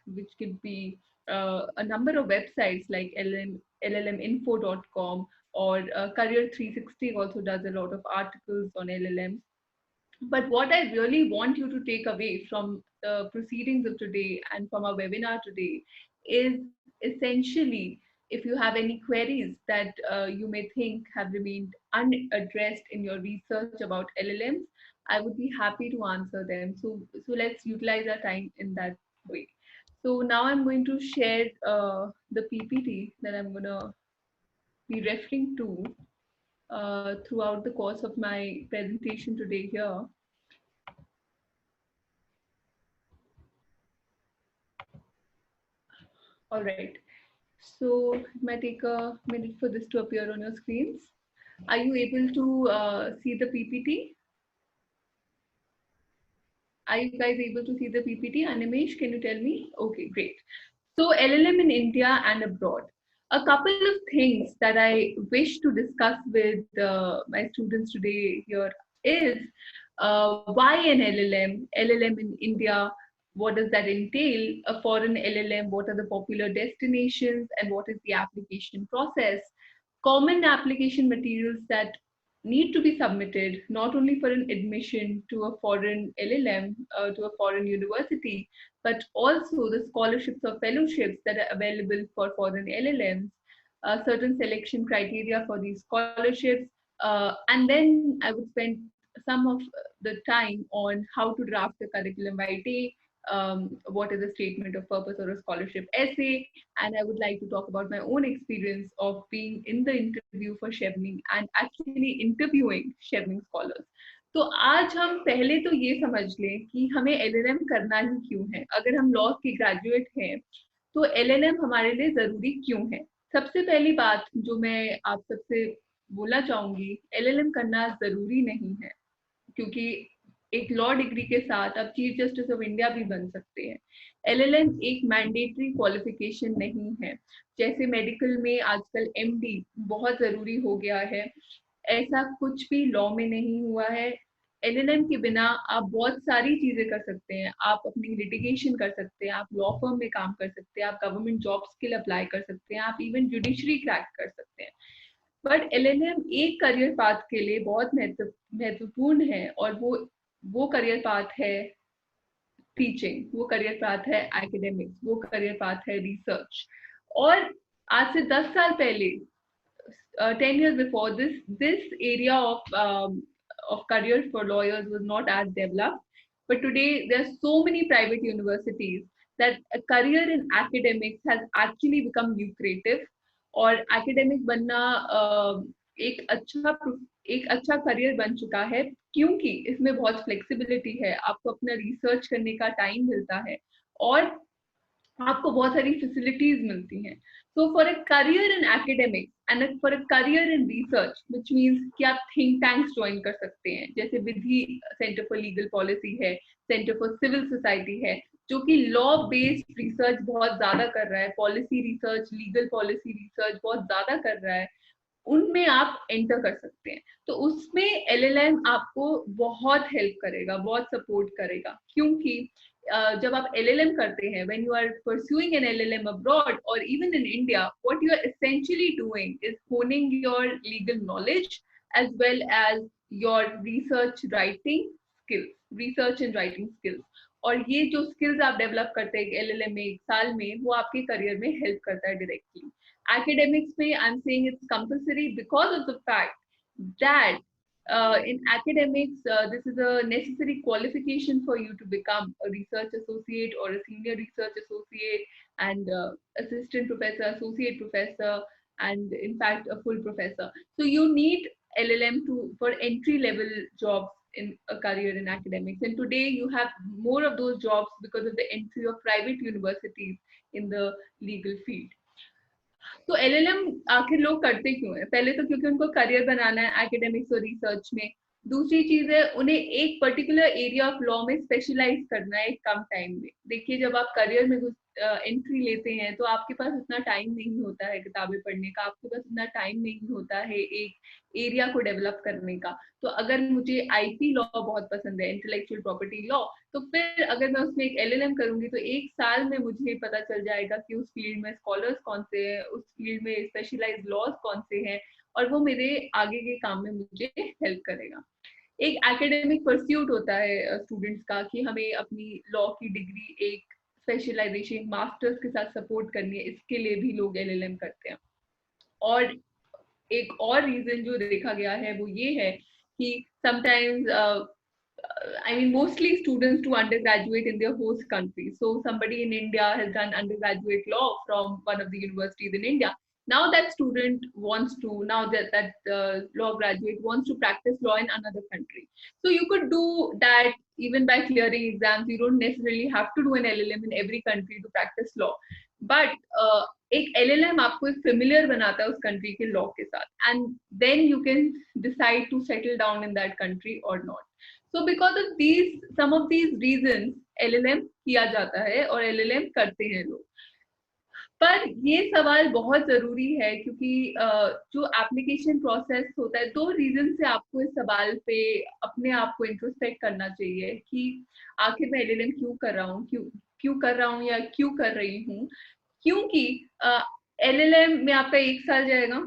which could be a number of websites like llminfo.com, or Career 360 also does a lot of articles on LLMs. But what I really want you to take away from the proceedings of today and from our webinar today is essentially, if you have any queries that you may think have remained unaddressed in your research about LLMs, I would be happy to answer them. So let's utilize our time in that way. So now I'm going to share the PPT that I'm going to be referring to throughout the course of my presentation today here. All right. So it might take a minute for this to appear on your screens. Are you able to see the PPT? Are you guys able to see the PPT? Animesh, can you tell me? Okay, great. So LLM in India and abroad. A couple of things that I wish to discuss with my students today here is why an LLM? LLM in India, what does that entail? A foreign LLM, what are the popular destinations and what is the application process? Common application materials that need to be submitted not only for an admission to a foreign LLM, to a foreign university, but also the scholarships or fellowships that are available for foreign LLMs, certain selection criteria for these scholarships, and then I would spend some of the time on how to draft a curriculum vitae, what is a statement of purpose or a scholarship essay, and I would like to talk about my own experience of being in the interview for Chevening and actually interviewing Chevening scholars. तो आज हम पहले तो ये समझ लें कि हमें LLM करना ही क्यों है. अगर हम लॉ के ग्रेजुएट हैं तो LLM हमारे लिए जरूरी क्यों है. सबसे पहली बात जो मैं आप सबसे बोलना चाहूंगी, LLM करना जरूरी नहीं है, क्योंकि एक लॉ डिग्री के साथ आप चीफ जस्टिस ऑफ इंडिया भी बन सकते हैं. LLM एक मैंडेटरी क्वालिफिकेशन नहीं है. जैसे मेडिकल में आजकल MD बहुत जरूरी हो गया है, ऐसा कुछ भी लॉ में नहीं हुआ है. LLM के बिना आप बहुत सारी चीजें कर सकते हैं. आप अपनी लिटिगेशन कर सकते हैं, आप लॉ फर्म में काम कर सकते हैं, आप गवर्नमेंट जॉब्स के लिए अप्लाई कर सकते हैं, आप इवन जुडिशरी क्रैक कर सकते हैं. बट LLM एक करियर पाथ के लिए बहुत महत्वपूर्ण है, और वो करियर पाथ है टीचिंग, वो करियर पाथ है एकेडमिक्स, वो करियर पाथ है रिसर्च. और आज से 10 साल पहले, 10 years before this area of career for lawyers was not as developed. But today there are so many private universities that a career in academics has actually become lucrative. और academic बनना एक अच्छा career बन चुका है, क्योंकि इसमें बहुत फ्लेक्सिबिलिटी है, आपको अपना रिसर्च करने का टाइम मिलता है और आपको बहुत सारी फैसिलिटीज मिलती हैं. So for a career in academics and for a career in research, which means कि आप थिंक टैंक्स ज्वाइन कर सकते हैं, जैसे विधि सेंटर फॉर लीगल पॉलिसी है, सेंटर फॉर सिविल सोसाइटी है, जो कि लॉ बेस्ड रिसर्च बहुत ज्यादा कर रहा है, policy research, legal policy research बहुत ज्यादा कर रहा है. उनमें आप एंटर कर सकते हैं. तो उसमें LLM आपको बहुत हेल्प करेगा, बहुत सपोर्ट करेगा, क्योंकि जब आप LLM करते हैं, when you are pursuing an LLM abroad or even in India, what you are essentially doing is honing your legal knowledge as well as your research and writing skills. और ये जो skills आप develop करते हैं LLM में एक साल में, वो आपके करियर में हेल्प करता है डायरेक्टली. Academics में I'm saying it's compulsory because of the fact that in academics, this is a necessary qualification for you to become a research associate or a senior research associate, and assistant professor, associate professor, and in fact a full professor. So you need LLM for entry level jobs in a career in academics, and today you have more of those jobs because of the entry of private universities in the legal field. तो LLM आखिर लोग करते क्यों है? पहले तो क्योंकि उनको करियर बनाना है एकेडमिक्स और रिसर्च में. दूसरी चीज है उन्हें एक पर्टिकुलर एरिया ऑफ लॉ में स्पेशलाइज करना है एक कम टाइम में। देखिए जब आप करियर में एंट्री लेते हैं तो आपके पास उतना टाइम नहीं होता है किताबें पढ़ने का, आपके पास उतना टाइम नहीं होता है एक एरिया को डेवलप करने का। तो अगर मुझे आईपी लॉ बहुत पसंद है, इंटेलेक्चुअल प्रॉपर्टी लॉ, तो फिर अगर मैं उसमें एक एलएलएम करूंगी तो एक साल में मुझे पता चल जाएगा कि उस फील्ड में स्कॉलर्स कौन से हैं, उस फील्ड में स्पेशलाइज्ड लॉज कौन से हैं, और वो मेरे आगे के काम में मुझे हेल्प करेगा। एक एकेडमिक परस्यूट होता है स्टूडेंट्स का कि हमें अपनी लॉ की डिग्री एक स्पेशलाइजेशन मास्टर्स के साथ सपोर्ट करनी है, इसके लिए भी लोग एलएलएम करते हैं। और एक और रीजन जो देखा गया है वो ये है कि sometimes I mean, mostly students do undergraduate in their host country. So somebody in India has done undergraduate law from one of the universities in India. Now that student wants to, now that law graduate wants to practice law in another country. So you could do that even by clearing exams. You don't necessarily have to do an LLM in every country to practice law. But एक LLM आपको एक familiar बनाता है उस country के law के साथ, and then you can decide to settle down in that country or not. So because of these, some of these reasons, LLM किया जाता है और LLM करते हैं लोग। पर ये सवाल बहुत जरूरी है क्योंकि जो एप्लीकेशन प्रोसेस होता है, दो रीजन से आपको इस सवाल पे अपने आप को इंट्रोस्पेक्ट करना चाहिए कि आखिर मैं एलएलएम क्यों कर रहा हूँ, क्यों कर रहा हूँ या क्यों कर रही हूँ। क्योंकि एलएलएम में आपका एक साल जाएगा,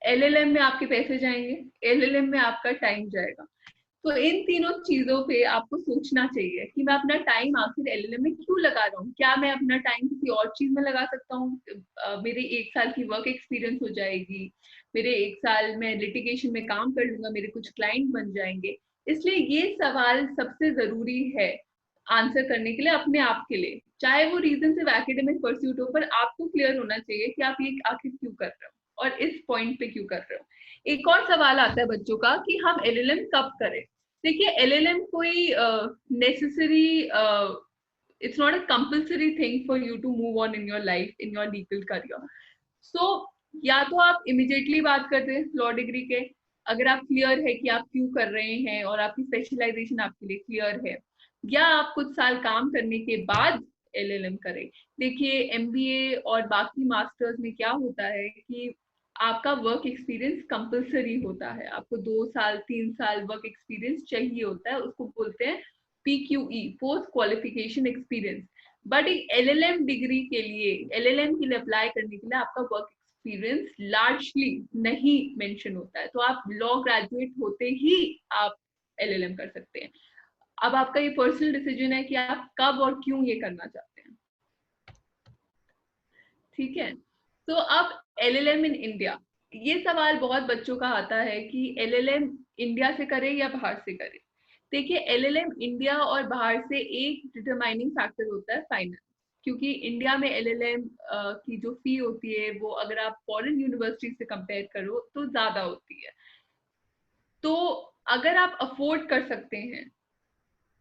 एलएलएम में आपके पैसे जाएंगे, एलएलएम में आपका टाइम जाएगा। तो इन तीनों चीजों पे आपको सोचना चाहिए कि मैं अपना टाइम आखिर एलएलएम में क्यों लगा रहा हूँ। क्या मैं अपना टाइम किसी और चीज में लगा सकता हूँ? मेरे एक साल की वर्क एक्सपीरियंस हो जाएगी, मेरे एक साल में लिटिगेशन में काम कर लूंगा, मेरे कुछ क्लाइंट बन जाएंगे। इसलिए ये सवाल सबसे जरूरी है आंसर करने के लिए अपने आप के लिए, चाहे वो रीजन सिर्फ एकेडमिक परस्यूट हो, पर आपको क्लियर होना चाहिए कि आप ये आखिर क्यों कर रहे हो और इस पॉइंट पे क्यों कर रहे हो। एक और सवाल आता है बच्चों का कि हम एलएलएम कब करें। देखिए एलएलएम कोई necessary, it's not a compulsory thing for you to move on in your life, in your legal career. So या तो आप इमिडिएटली बात करते हैं लॉ डिग्री के, अगर आप क्लियर है कि आप क्यों कर रहे हैं और आपकी स्पेशलाइजेशन आपके लिए क्लियर है, या आप कुछ साल काम करने के बाद एलएलएम करें। देखिए एमबीए और बाकी मास्टर्स में क्या होता है कि आपका वर्क एक्सपीरियंस कंपलसरी होता है, आपको 2 साल 3 साल वर्क एक्सपीरियंस चाहिए होता है, उसको बोलते हैं PQE, post qualification experience. But एक एलएलएम डिग्री के लिए, एलएलएम के लिए अप्लाई करने के लिए आपका वर्क एक्सपीरियंस लार्जली नहीं मेंशन होता है। तो आप लॉ ग्रेजुएट होते ही आप एलएलएम कर सकते हैं। अब आपका ये पर्सनल डिसीजन है कि आप कब और क्यों ये करना चाहते हैं। ठीक है, तो अब एलएलएम इन इंडिया, ये सवाल बहुत बच्चों का आता है कि एलएलएम इंडिया से करे या बाहर से करे। देखिए एलएलएम इंडिया और बाहर से एक डिटरमाइनिंग फैक्टर होता है फाइनेंस, क्योंकि इंडिया में एलएलएम की जो फी होती है वो अगर आप फॉरेन यूनिवर्सिटी से कंपेयर करो तो ज्यादा होती है। तो अगर आप अफोर्ड कर सकते हैं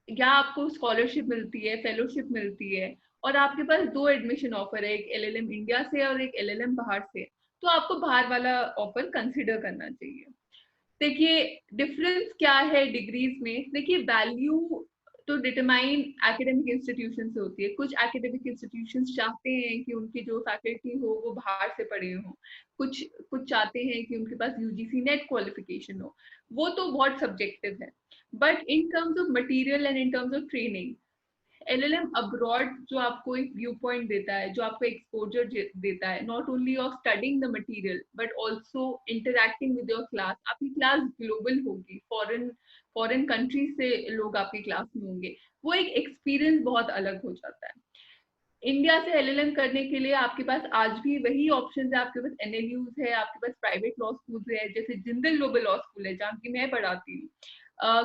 या आपको स्कॉलरशिप मिलती है, फेलोशिप मिलती है, और आपके पास 2 एडमिशन ऑफर है, एक एलएलएम इंडिया से और एक एलएलएम बाहर से, तो आपको बाहर वाला ऑफर कंसिडर करना चाहिए। देखिए डिफरेंस क्या है डिग्रीज में। देखिए वैल्यू तो डिटरमाइन एकेडमिक इंस्टीट्यूशन से होती है। कुछ एकेडमिक इंस्टीट्यूशंस चाहते हैं कि उनकी जो फैकल्टी हो वो बाहर से पढ़े हो, कुछ कुछ चाहते हैं कि उनके पास यूजीसी नेट क्वालिफिकेशन हो, वो तो बहुत सब्जेक्टिव है। But in terms of material and in terms of training, LLM abroad जो आपको एक व्यू पॉइंट देता है, जो आपको एक्सपोजर देता है, not only of studying the material but also interacting with your class. आपकी क्लास ग्लोबल होगी, फॉरेन कंट्री से लोग आपकी क्लास में होंगे, वो एक एक्सपीरियंस बहुत अलग हो जाता है। इंडिया से एलएलएम करने के लिए आपके पास आज भी वही ऑप्शन है, आपके पास एनएलयूज है, आपके पास प्राइवेट लॉ स्कूल है, जैसे जिंदल ग्लोबल लॉ स्कूल है जहाँ की मैं पढ़ाती हूँ।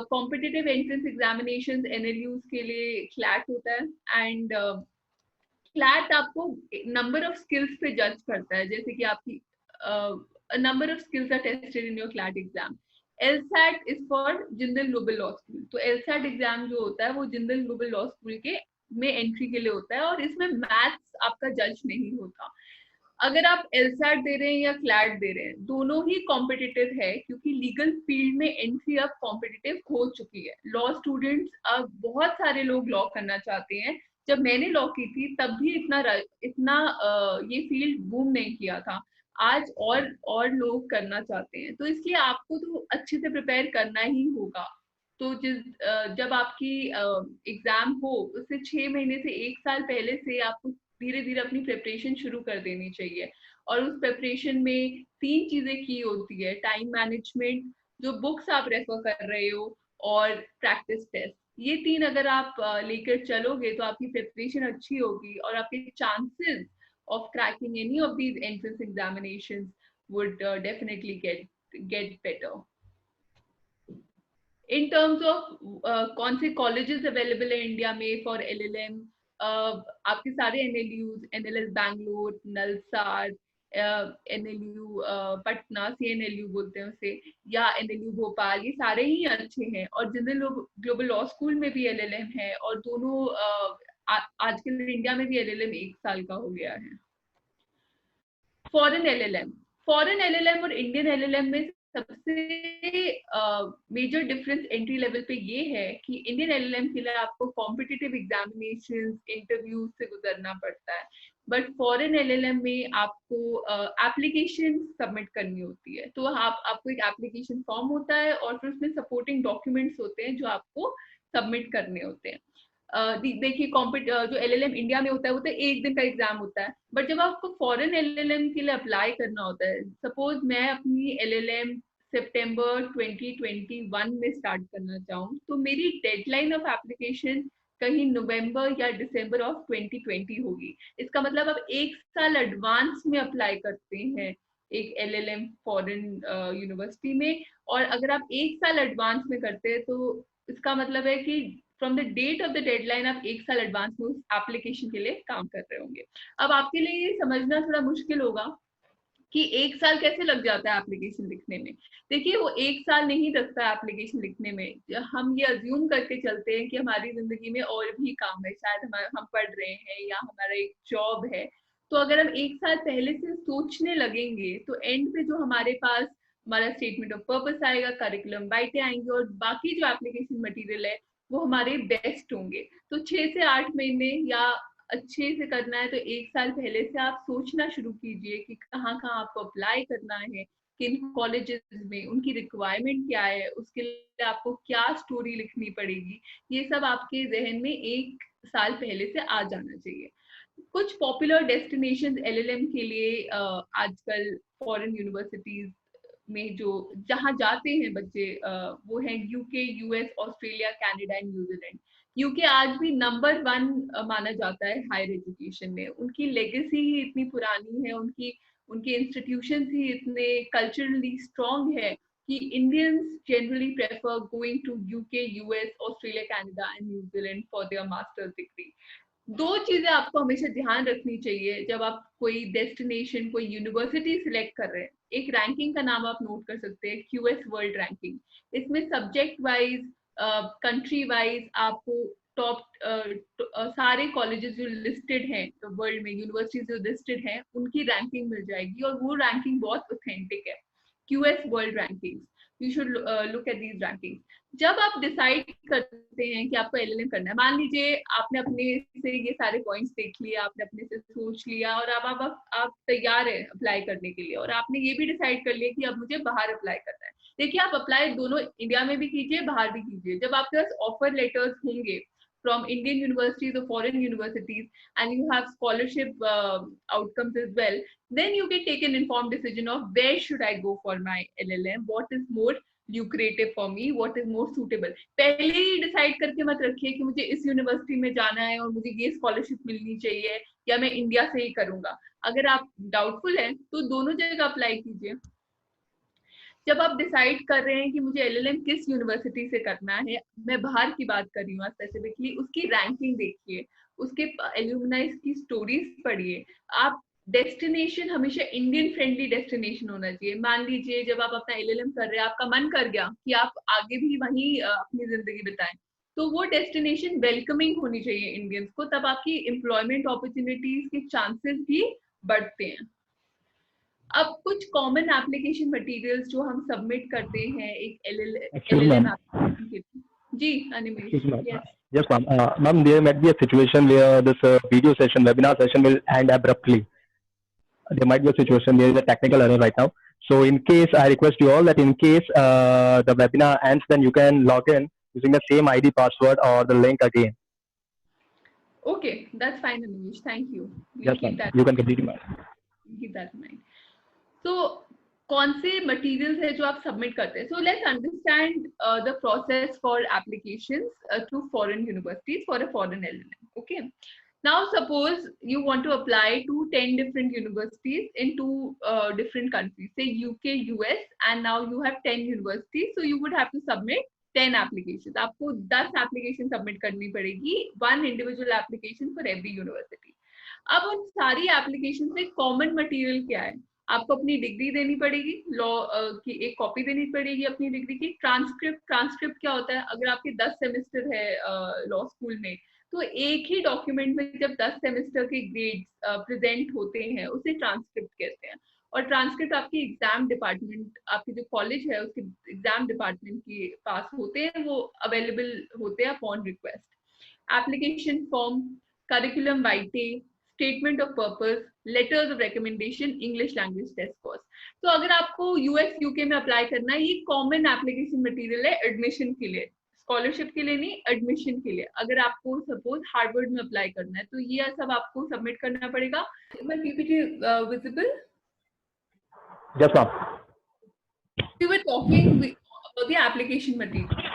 कॉम्पिटिटिव एंट्रेंस एग्जामिनेशन एनएलयूज के लिए क्लैट होता है, एंड क्लैट आपको नंबर ऑफ स्किल्स पे जज करता है, जैसे कि आपकी number of skills are tested in your CLAT exam. LSAT is for Jindal Global Law School. तो एलसैट एग्जाम जो होता है वो जिंदल ग्लोबल लॉ स्कूल के में एंट्री के लिए होता है, और इसमें मैथ्स आपका जज नहीं होता। अगर आप एलसैट दे रहे हैं या क्लैट दे रहे हैं, दोनों ही कॉम्पिटिटिव है, क्योंकि लीगल फील्ड में एंट्री अब कॉम्पिटिटिव हो चुकी है। लॉ स्टूडेंट्स, अब बहुत सारे लोग लॉ करना चाहते हैं। जब मैंने लॉ की थी तब भी इतना ये फील्ड बूम नहीं किया था। आज और लोग करना चाहते हैं, तो इसलिए आपको तो अच्छे से प्रिपेयर करना ही होगा। तो जब आपकी एग्जाम हो, उससे 6 महीने से 1 साल पहले से आपको धीरे धीरे अपनी प्रिपरेशन शुरू कर देनी चाहिए। और उस प्रिपरेशन में 3 चीजें की होती है: टाइम मैनेजमेंट, जो बुक्स आप रेफर कर रहे हो, और प्रैक्टिस टेस्ट। ये 3 अगर आप लेकर चलोगे तो आपकी प्रिपरेशन अच्छी होगी, और आपके chances of cracking any of these entrance examinations would definitely get better. In terms of कौन से कॉलेजेस अवेलेबल है इंडिया में फॉर एलएलएम, आपके सारे NLUs, NLS Bangalore, NALSAR, NLU Patna, CNLU बोलते हैं उसे, या एनएलयू भोपाल, ये सारे ही अच्छे हैं। और जनरल ग्लोबल लॉ स्कूल में भी एलएलएम है, और दोनों आजकल इंडिया में भी एलएलएम 1 साल का हो गया है। फॉरेन एलएलएम, फॉरेन एलएलएम और इंडियन एलएलएम में सबसे मेजर डिफरेंस एंट्री लेवल पे ये है कि इंडियन एलएलएम के लिए आपको कॉम्पिटिटिव एग्जामिनेशन, इंटरव्यू से गुजरना पड़ता है, बट फॉरेन एलएलएम में आपको एप्लीकेशन सबमिट करनी होती है। तो आपको एक एप्लीकेशन फॉर्म होता है, और फिर उसमें सपोर्टिंग डॉक्यूमेंट्स होते हैं जो आपको सबमिट करने होते हैं। देखिए, जो एलएलएम इंडिया में होता है वो तो 1 दिन का एग्जाम होता है, बट जब आपको फॉरेन एलएलएम के लिए अप्लाई करना होता है, सपोज मैं अपनी एलएलएम सितंबर 2021 में स्टार्ट करना चाहूँ, तो मेरी डेडलाइन ऑफ एप्लीकेशन कहीं नवंबर या दिसंबर ऑफ 2020 होगी। इसका मतलब आप 1 साल एडवांस में अप्लाई करते हैं एक एलएलएम फॉरेन यूनिवर्सिटी में। और अगर आप 1 साल एडवांस में करते हैं, तो इसका मतलब है कि from the date of the deadline आप 1 साल एडवांस में उस एप्लीकेशन के लिए काम कर रहे होंगे। अब आपके लिए ये समझना थोड़ा मुश्किल होगा कि 1 साल कैसे लग जाता है एप्लीकेशन लिखने में। देखिए, वो 1 साल नहीं लगता एप्लीकेशन लिखने में। हम ये अज्यूम करके चलते हैं कि हमारी जिंदगी में और भी काम है, शायद हम पढ़ रहे हैं या हमारा एक जॉब है। तो अगर हम 1 साल पहले से सोचने लगेंगे, तो एंड पे जो हमारे पास हमारा स्टेटमेंट ऑफ पर्पस आएगा, करिकुलम वाइटे आएंगे, और बाकी जो एप्लीकेशन मटेरियल है वो हमारे बेस्ट होंगे। तो 6 से 8 महीने या अच्छे से करना है तो 1 साल पहले से आप सोचना शुरू कीजिए कि कहाँ कहाँ आपको अप्लाई करना है, किन कॉलेजेस में, उनकी रिक्वायरमेंट क्या है, उसके लिए आपको क्या स्टोरी लिखनी पड़ेगी। ये सब आपके जहन में 1 साल पहले से आ जाना चाहिए। कुछ पॉपुलर डेस्टिनेशन एलएलएम के लिए आजकल फॉरेन यूनिवर्सिटीज में जो जहाँ जाते हैं बच्चे, वो है UK, US, Australia, Canada and New Zealand. UK आज भी नंबर 1 माना जाता है हायर एजुकेशन में। उनकी लेगेसी ही इतनी पुरानी है, उनके इंस्टीट्यूशन ही इतने कल्चरली स्ट्रॉन्ग है कि Indians generally prefer going to UK, US, Australia, Canada and New Zealand for their masters degree. 2 चीजें आपको हमेशा ध्यान रखनी चाहिए जब आप कोई डेस्टिनेशन, कोई यूनिवर्सिटी सिलेक्ट कर रहे हैं। एक रैंकिंग का नाम आप नोट कर सकते हैं, क्यूएस वर्ल्ड रैंकिंग। इसमें सब्जेक्ट वाइज, कंट्री वाइज आपको टॉप सारे कॉलेजेस जो लिस्टेड हैं तो वर्ल्ड में, यूनिवर्सिटीज जो लिस्टेड हैं, उनकी रैंकिंग मिल जाएगी, और वो रैंकिंग बहुत ऑथेंटिक है। QS world ranking, you should look at these ranking. जब आप डिसाइड करते हैं कि आपको एलएलएम करना है, मान लीजिए आपने अपने से ये सारे पॉइंट्स देख लिए, आपने अपने से सोच लिया, और अब आप तैयार है अप्लाई करने के लिए, और आपने ये भी डिसाइड कर लिया कि अब मुझे बाहर अप्लाई करना है। देखिए, आप अप्लाई दोनों इंडिया में भी कीजिए, बाहर भी कीजिए। जब आपके पास ऑफर लेटर्स होंगे from Indian universities or foreign universities, and you have scholarship outcomes as well, then you can take an informed decision of where should I go for my LLM, what is more lucrative for me, what is more suitable. पहले ही decide करके मत रखिए कि मुझे इस university में जाना है और मुझे ये स्कॉलरशिप मिलनी चाहिए, या मैं इंडिया से ही करूंगा। अगर आप डाउटफुल हैं तो दोनों जगह अप्लाई कीजिए। जब आप डिसाइड कर रहे हैं कि मुझे एलएलएम किस यूनिवर्सिटी से करना है, मैं बाहर की बात कर रही हूँ स्पेसिफिकली, उसकी रैंकिंग देखिए, उसके एल्यूमनाइज की स्टोरीज पढ़िए। आप डेस्टिनेशन हमेशा इंडियन फ्रेंडली डेस्टिनेशन होना चाहिए। मान लीजिए जब आप अपना एलएलएम कर रहे हैं, आपका मन कर गया कि आप आगे भी वहीं अपनी जिंदगी बिताएं, तो वो डेस्टिनेशन वेलकमिंग होनी चाहिए इंडियंस को, तब आपकी एम्प्लॉयमेंट अपॉर्चुनिटीज के चांसेस भी बढ़ते हैं। अब कुछ कॉमन एप्लीकेशन मटेरियल्स जो हम सबमिट करते हैं एक Excuse LLM ma'am. एप्लीकेशन के लिए. जी Animesh. Excuse ma'am. Yes. Yes, ma'am. Ma'am, there might be a situation where this video session, webinar session will end abruptly. There might be a situation, there is a technical error right now. So in case, I request you all that in case the webinar ends, then you can log in using the same ID password or the link again. Okay, that's fine Anish. Thank you. Yes, We'll keep ma'am. that. You can continue, ma'am. Keep that in mind. So कौन से materials है जो आप submit करते हैं? So let's understand the process for applications to foreign universities for a foreign LLM. Okay. Now suppose you want to apply to 10 different universities in two different countries, say UK, US, and now you have 10 universities, so you would have to submit 10 applications. आपको 10 application submit करनी पड़ेगी, one individual application for every university. अब उन सारी application से common material क्या है? आपको अपनी डिग्री देनी पड़ेगी, लॉ की एक कॉपी देनी पड़ेगी अपनी डिग्री की. ट्रांसक्रिप्ट क्या होता है? अगर आपके 10 सेमेस्टर है लॉ स्कूल में, तो एक ही डॉक्यूमेंट में जब 10 सेमेस्टर के ग्रेड्स प्रेजेंट होते हैं उसे ट्रांसक्रिप्ट कहते हैं. और ट्रांसक्रिप्ट आपकी एग्जाम डिपार्टमेंट, आपकी जो कॉलेज है उसके एग्जाम डिपार्टमेंट के पास होते हैं, वो अवेलेबल होते हैं upon request. Application form, curriculum vitae, statement of purpose, letters of recommendation, English language test course. तो अगर आपको यूएस यूके में अप्लाई करना है, ये कॉमन एप्लीकेशन मटेरियल है एडमिशन के लिए, स्कॉलरशिप के लिए नहीं, एडमिशन के लिए. अगर आपको सपोज हार्वर्ड में अप्लाई करना है तो ये सब आपको सबमिट करना पड़ेगा. My PPT visible? Yes, ma'am. We were talking about the application material.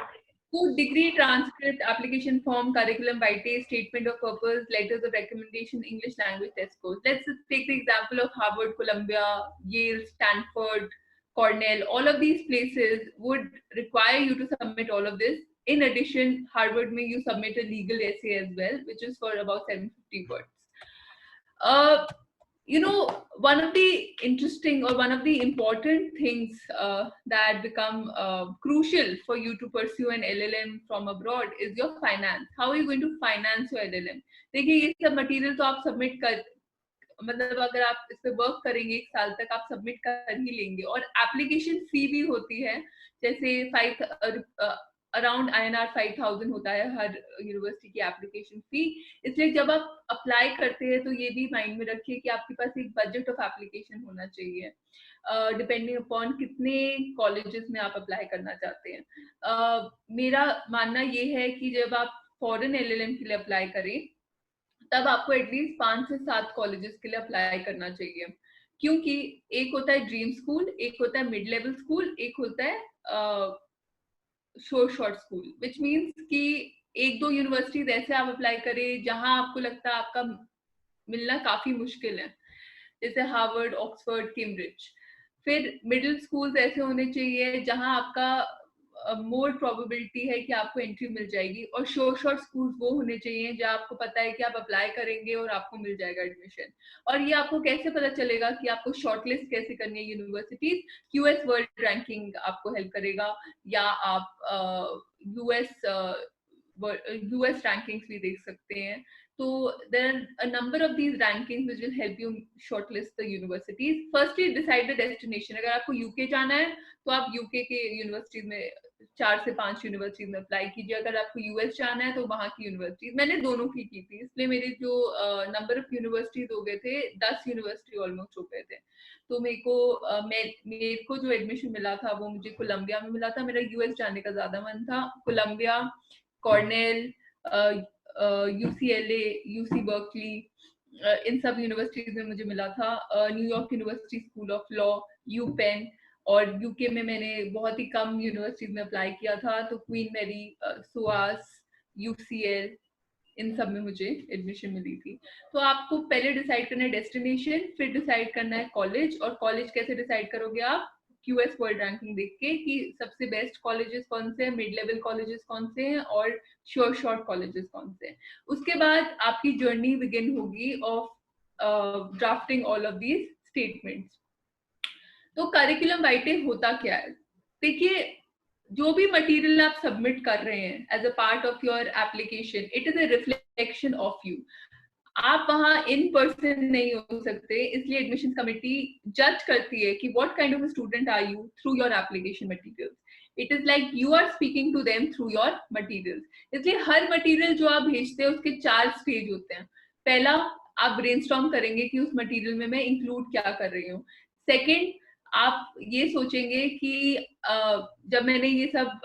So degree, transcript, application form, curriculum vitae, statement of purpose, letters of recommendation, English language test scores. Let's take the example of Harvard, Columbia, Yale, Stanford, Cornell. All of these places would require you to submit all of this. In addition, Harvard may you submit a legal essay as well, which is for about 750 words. You know, one of the interesting or one of the important things that become crucial for you to pursue an LLM from abroad is your finance. How are you going to finance your LLM? देखिए ये सब material तो आप submit कर, मतलब अगर आप इस पे वर्क करेंगे 1 साल तक आप सबमिट कर ही लेंगे. और एप्लीकेशन फी भी होती है, जैसे अराउंड INR 5,000 होता है हर यूनिवर्सिटी की एप्लीकेशन फी. इसलिए जब आप अप्लाई करते हैं तो ये भी माइंड में रखिए कि आपके पास एक बजट ऑफ एप्लीकेशन होना चाहिए, डिपेंडिंग अपॉन कितने कॉलेजेस में आप अप्लाई करना चाहते हैं. मेरा मानना ये है कि जब आप फॉरेन LLM के लिए अप्लाई करें तब आपको एटलीस्ट 5 से 7 कॉलेजेस के लिए अप्लाई करना चाहिए, क्योंकि एक होता है ड्रीम स्कूल, एक होता है मिड लेवल स्कूल, एक होता है शॉर्ट स्कूल. विच मीन्स कि 1-2 यूनिवर्सिटीज ऐसे आप अप्लाई करें जहां आपको लगता है आपका मिलना काफी मुश्किल है, जैसे हार्वर्ड, ऑक्सफोर्ड, कैम्ब्रिज. फिर मिडिल स्कूल्स ऐसे होने चाहिए जहां आपका मोर प्रोबेबिलिटी है कि आपको एंट्री मिल जाएगी. और शॉर्ट स्कूल्स वो होने चाहिए जहां आपको पता है कि आप अप्लाई करेंगे और आपको मिल जाएगा एडमिशन. और ये आपको कैसे पता चलेगा कि आपको शॉर्टलिस्ट कैसे करनी है यूनिवर्सिटीज? QS वर्ल्ड रैंकिंग आपको हेल्प करेगा, या आप US रैंकिंग्स भी देख सकते हैं. So there are a number of these rankings which will help you shortlist the universities. Firstly, decide the destination. अगर आपको UK जाना है तो आप UK के यूनिवर्सिटीज में 4 से 5 यूनिवर्सिटीज में अप्लाई कीजिए. अगर आपको US जाना है तो वहाँ की यूनिवर्सिटीज. मैंने दोनों की थी, इसलिए मेरे जो नंबर ऑफ यूनिवर्सिटीज हो गए थे 10 यूनिवर्सिटी ऑलमोस्ट हो गए थे. तो मेरे को जो एडमिशन मिला था वो मुझे कोलंबिया में मिला था. मेरा US जाने का ज्यादा मन था. Columbia, Cornell, UCLA, UC Berkeley, इन सब यूनिवर्सिटीज में मुझे मिला था. New York university school of law, UPenn. और यूके में मैंने बहुत ही कम यूनिवर्सिटीज में अप्लाई किया था, तो क्वीन मैरी, SOAS, UCL, इन सब में मुझे एडमिशन मिली थी. तो आपको पहले डिसाइड करना है डेस्टिनेशन, फिर डिसाइड करना है कॉलेज. और कॉलेज कैसे डिसाइड करोगे आप? QS वर्ल्ड रैंकिंग देख के कि सबसे बेस्ट कॉलेजेस कौन से हैं, मिड लेवल कॉलेजेस कौन से हैं, और शॉर्ट कॉलेजेस कौन से हैं. उसके बाद आपकी जर्नी बिगिन होगी of drafting all of these statements. तो करिकुलम वाइटे होता क्या है? देखिए, जो भी मटेरियल आप सबमिट कर रहे हैं as a part of your application, it is a reflection of you. आप वहाँ इन पर्सन नहीं हो सकते, इसलिए एडमिशन कमेटी जज करती है कि what kind of student are you through your application materials. It is like you are speaking to them through your materials. इसलिए हर मटेरियल जो आप भेजते हैं उसके 4 स्टेज होते हैं. पहला, आप ब्रेनस्टॉर्म करेंगे कि उस मटेरियल में मैं इंक्लूड क्या कर रही हूँ. सेकेंड, आप ये सोचेंगे कि जब मैंने ये सब,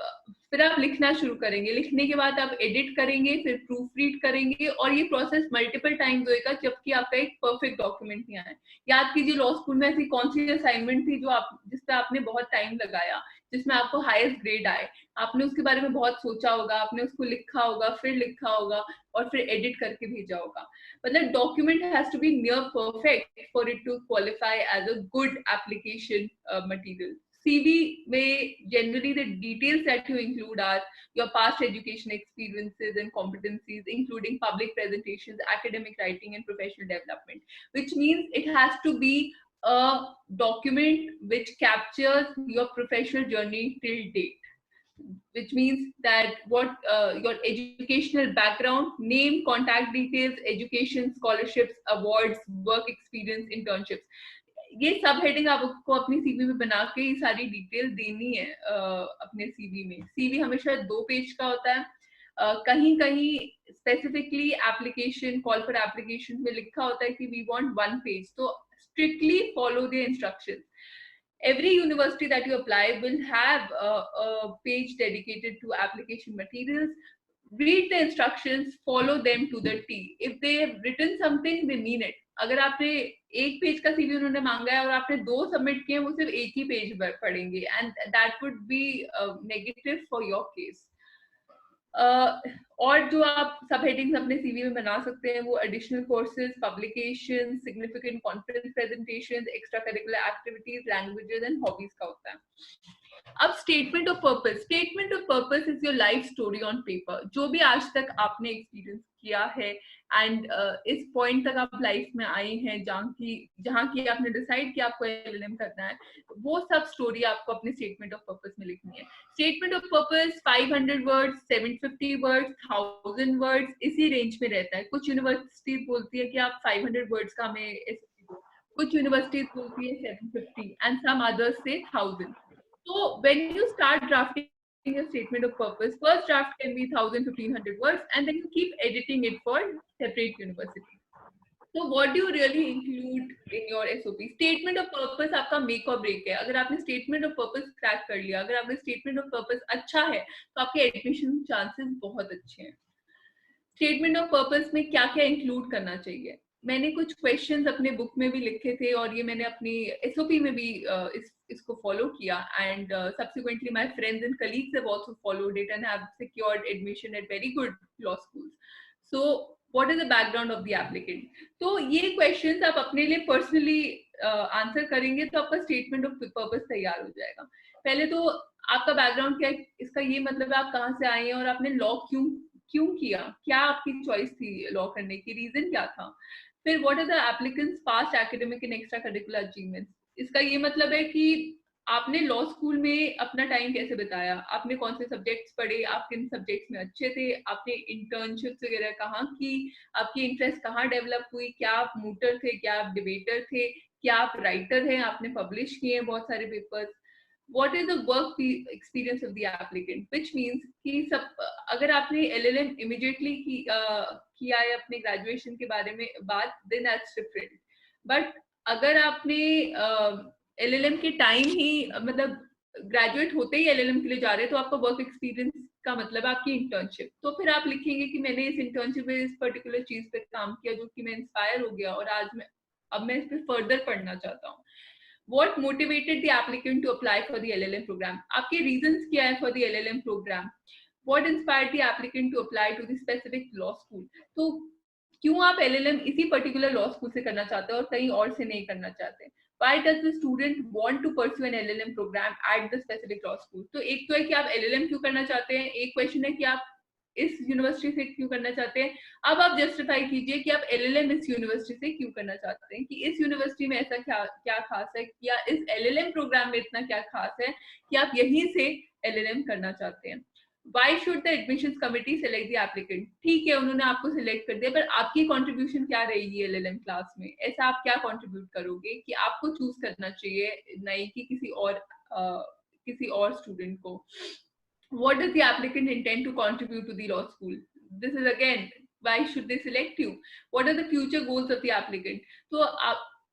फिर आप लिखना शुरू करेंगे. लिखने के बाद आप एडिट करेंगे, फिर प्रूफ रीड करेंगे, और ये प्रोसेस मल्टीपल टाइम्स होएगा जबकि आपका एक परफेक्ट डॉक्यूमेंट नहीं आया. याद कीजिए लॉ स्कूल में ऐसी कौन सी असाइनमेंट थी जो आप, जिस पे आपने बहुत टाइम लगाया, जिसमें आपको हाईएस्ट ग्रेड आए. आपने उसके बारे में बहुत सोचा होगा, आपने उसको लिखा होगा, फिर लिखा होगा, और फिर एडिट करके भेजा होगा. मतलब document has to be near perfect for it to qualify as a good application material. CV में generally the details that you include are your past education experiences and competencies, including public presentations, academic writing, and professional development, which means it has to be a document which captures your professional journey till date, which means that what your educational background, name, contact details, education, scholarships, awards, work experience, internships. ये सब heading आपको अपनी CV में बना के ये सारी detail देनी है अपने सीवी में. सीवी हमेशा 2 पेज का होता है. कहीं कहीं specifically application, call for application में लिखा होता है कि वी वांट 1 पेज. तो strictly follow the instructions. Every university that you apply will have a page dedicated to application materials. Read the instructions, follow them to the T. If they have written something, they mean it. अगर आपने 1 page का CV उन्होंने मांगा है और आपने 2 submit किए, वो सिर्फ 1 ही पेज पढ़ेंगे, and that would be negative for your case. और जो आप सब हेडिंग्स अपने सीवी में बना सकते हैं वो additional courses, publication, significant conference presentations, extra curricular activities, languages and hobbies का होता है. अब statement of purpose. Statement of purpose is your life story on paper. जो भी आज तक आपने एक्सपीरियंस किया है एंड इस पॉइंट तक आप लाइफ में आए हैं जहाँ की आपने डिसाइड किया आपको LLM करना है, वो सब स्टोरी आपको अपने स्टेटमेंट ऑफ पर्पस में लिखनी है. Statement of purpose 500 words, 750 words, 1000 words, इसी रेंज में रहता है. कुछ यूनिवर्सिटी बोलती है कि आप 500 वर्ड्स का हमें, कुछ यूनिवर्सिटीज बोलती है 750 एंड सम अदर्स से 1000. So when you start drafting your statement of purpose, first draft can be 1000-1500 words, and then you keep editing it for separate universities. So what do you really include in your SOP? Statement of purpose आपका make or break है. अगर आपने statement of purpose crack कर लिया, अगर आपका statement of purpose अच्छा है, तो आपके admission chances बहुत अच्छे हैं. Statement of purpose में क्या क्या include करना चाहिए? मैंने कुछ क्वेश्चंस अपने बुक में भी लिखे थे और ये मैंने अपनी SOP में भी इसको फॉलो किया, and subsequently my friends and colleagues have also followed it and have secured admission at very good law schools. So what is the background of the applicant? तो ये क्वेश्चंस आप अपने लिए पर्सनली आंसर करेंगे तो आपका statement of purpose तैयार हो जाएगा. पहले तो आपका बैकग्राउंड क्या है, इसका ये मतलब है आप कहाँ से आए हैं और आपने लॉ क्यों किया, क्या आपकी चॉइस थी लॉ करने की, रीजन क्या था. फिर what are the applicants past academic and extra curricular achievements. इसका ये मतलब है कि आपने लॉ स्कूल में अपना टाइम कैसे बिताया, आपने कौन से सब्जेक्ट्स पढ़े, आप किन सब्जेक्ट्स में अच्छे थे, आपने इंटर्नशिप्स वगैरह कहाँ की, आपकी इंटरेस्ट कहाँ डेवलप हुई, क्या आप मूटर थे, क्या आप डिबेटर थे, क्या आप राइटर हैं, आपने पब्लिश किए हैं बहुत सारे papers. What is the work experience of the applicant, which means कि सब अगर आपने LLM immediately किया है अपने ग्रेजुएशन के बारे में बात, then that's different. But अगर आपने LLM के टाइम ही मतलब ग्रेजुएट होते ही LLM के लिए जा रहे हैं तो आपका वर्क एक्सपीरियंस का मतलब आपकी इंटर्नशिप. तो फिर आप लिखेंगे कि मैंने इस इंटर्नशिप में इस पर्टिकुलर चीज पे काम किया जो कि मैं इंस्पायर हो गया और अब मैं इस पे फर्दर पढ़ना चाहता हूँ. What motivated the applicant to apply for the LLM program? आपके reasons क्या है for the LLM program? What inspired the applicant to apply to the specific law school? तो क्यों आप LLM इसी particular law school से करना चाहते हैं और कहीं और से नहीं करना चाहते? Why does the student want to pursue an LLM program at the specific law school? तो एक तो है कि आप LLM क्यों करना चाहते हैं, एक क्वेश्चन है कि आप इस यूनिवर्सिटी से क्यों करना चाहते हैं. अब आप जस्टिफाई कीजिए कि आप LLM इस यूनिवर्सिटी से क्यों करना चाहते हैं, कि इस यूनिवर्सिटी में ऐसा क्या खास है, या इस LLM प्रोग्राम में इतना क्या खास है कि आप यहीं से LLM करना चाहते हैं. Why should the admissions committee select the applicant? ठीक है, उन्होंने आपको select कर दिया, पर आपकी contribution क्या रहेगी LLM क्लास में? ऐसा आप क्या contribute करोगे कि आपको choose करना चाहिए, नहीं कि किसी और student को? What does the applicant intend to contribute to the law school? This is again, why should they select you? What are the future goals of the applicant? तो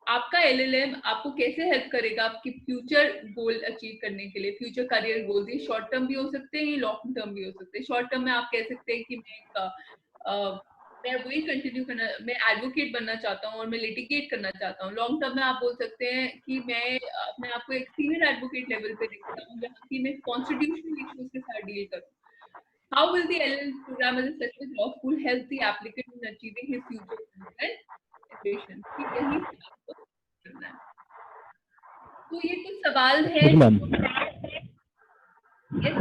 आपका LLM आपको कैसे हेल्प करेगा आपकी फ्यूचर गोल अचीव करने के लिए? Future career goal, ये शॉर्ट टर्म भी हो सकते हैं, ये लॉन्ग टर्म भी हो सकते हैं। शॉर्ट टर्म में आप कह सकते हैं कि मैं वही कंटिन्यू करना, मैं एडवोकेट बनना चाहता हूँ और मैं लिटिगेट करना चाहता हूँ। लॉन्ग टर्म में आप बोल सकते हैं कि मैं अपने आप को एक सीनियर एडवोकेट लेवल पे देखता हूँ, जहाँ की मैं कॉन्स्टिट्यूशनल इश्यूज के साथ डील करूँ। How will the LLM program as a Success Law School help the applicant in achieving his future goals and ambitions? कि यही आपको करना है। तो ये कुछ सवाल है। Yes, ma'am. Yes,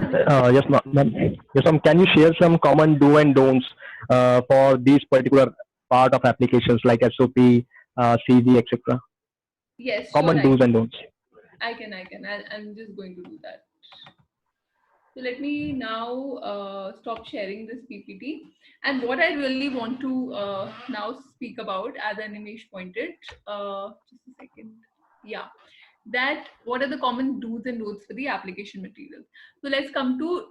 Yes, ma'am. Yes, ma'am. Can you share some common do and don'ts for these particular part of applications like SOP, CV, etc.? yes, Common sure, do's and don'ts. I can. I'm just going to do that. So let me now stop sharing this PPT. And what I really want to now speak about, as Animesh pointed, just a second. Yeah, that what are the common do's and don'ts for the application material. So let's come to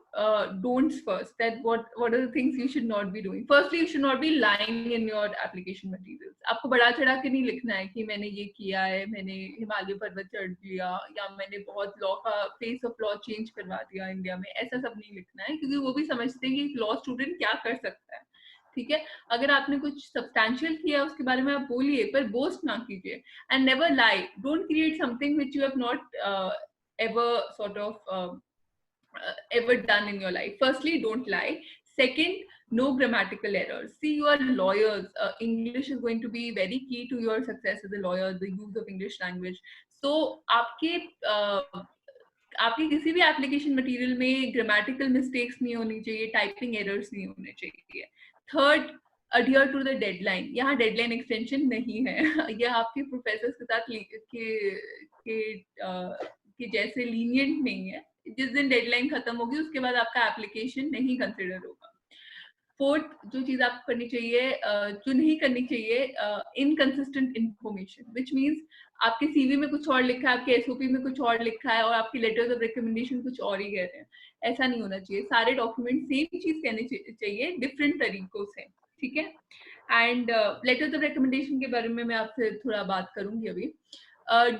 don'ts first. That what are the things you should not be doing. Firstly, you should not be lying in your application materials. आपको बड़ा चढ़ा के नहीं लिखना है कि मैंने ये किया है, मैंने हिमालय पर्वत चढ़ लिया, या मैंने बहुत लॉ का फेस ऑफ लॉ चेंज करवा दिया इंडिया में। ऐसा सब नहीं लिखना है, क्योंकि वो भी समझते हैं कि एक लॉ स्टूडेंट क्या कर सकता है। ठीक है, अगर आपने कुछ सब्सटैंशियल किया है उसके बारे में आप बोलिए, पर बोस्ट ना कीजिए। And never lie, don't create something which you have not ever sort of ever done in your life. Firstly, don't lie. Second, no grammatical errors. See, you are lawyers. English is going to be very key to your success as a lawyer, the use of English language. So, आपके किसी भी application material में grammatical mistakes नहीं होनी चाहिए, typing errors नहीं होने चाहिए। Third, adhere to the deadline. यहाँ डेडलाइन एक्सटेंशन नहीं है। यह आपके प्रोफेसर्स के साथ के जैसे लीनियंट नहीं है। जिस दिन डेडलाइन खत्म होगी उसके बाद आपका एप्लीकेशन नहीं कंसिडर होगा। फोर्थ, जो चीज आपको करनी चाहिए, जो नहीं करनी चाहिए, इनकंसिस्टेंट इंफॉर्मेशन, विच मीन्स आपके सीवी में कुछ और लिखा है, आपके एसओपी में कुछ और लिखा है, और आपके लेटर्स ऑफ रिकमेंडेशन कुछ और ही कह रहे हैं। ऐसा नहीं होना चाहिए। सारे डॉक्यूमेंट सेम चीज कहने चाहिए डिफरेंट तरीकों से। ठीक है, एंड लेटर्स ऑफ रिकमेंडेशन के बारे में मैं आपसे थोड़ा बात करूंगी अभी।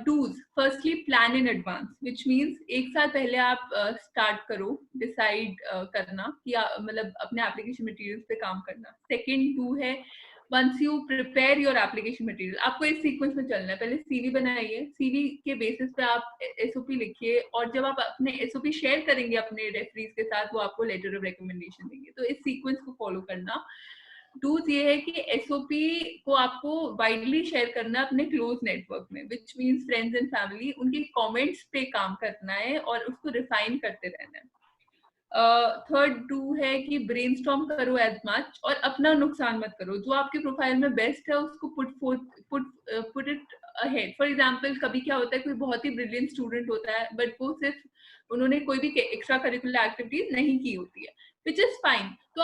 Do's, firstly plan in advance, which means एक साल पहले आप स्टार्ट करो डिसाइड करना कि मतलब अपने एप्लीकेशन मटेरियल्स पे काम करना। सेकेंड डू है, once you prepare your application material, आपको इस सीक्वेंस में चलना है। पहले सीवी बनाइए, सीवी के बेसिस पे आप एसओपी लिखिए, और जब आप अपने एसओपी शेयर करेंगे अपने रेफरीज के साथ, वो आपको लेटर ऑफ रिकमेंडेशन देंगे। तो इस सीक्वेंस को फॉलो करना। टूल्स ये है कि एसओपी को आपको वाइडली शेयर करना है अपने क्लोज नेटवर्क में, which means friends and family. उनके कमेंट्स पे काम करना है और उसको रिफाइन करते रहना है। थर्ड डू है कि ब्रेनस्टॉर्म करो एज मच, और अपना नुकसान मत करो। जो आपके प्रोफाइल में बेस्ट है उसको put it ahead. For example, कभी क्या होता है, कोई बहुत ही ब्रिलियंट स्टूडेंट होता है, बट वो सिर्फ उन्होंने कोई भी एक्स्ट्रा करिकुलर एक्टिविटीज नहीं की होती है, विच इज फाइन। तो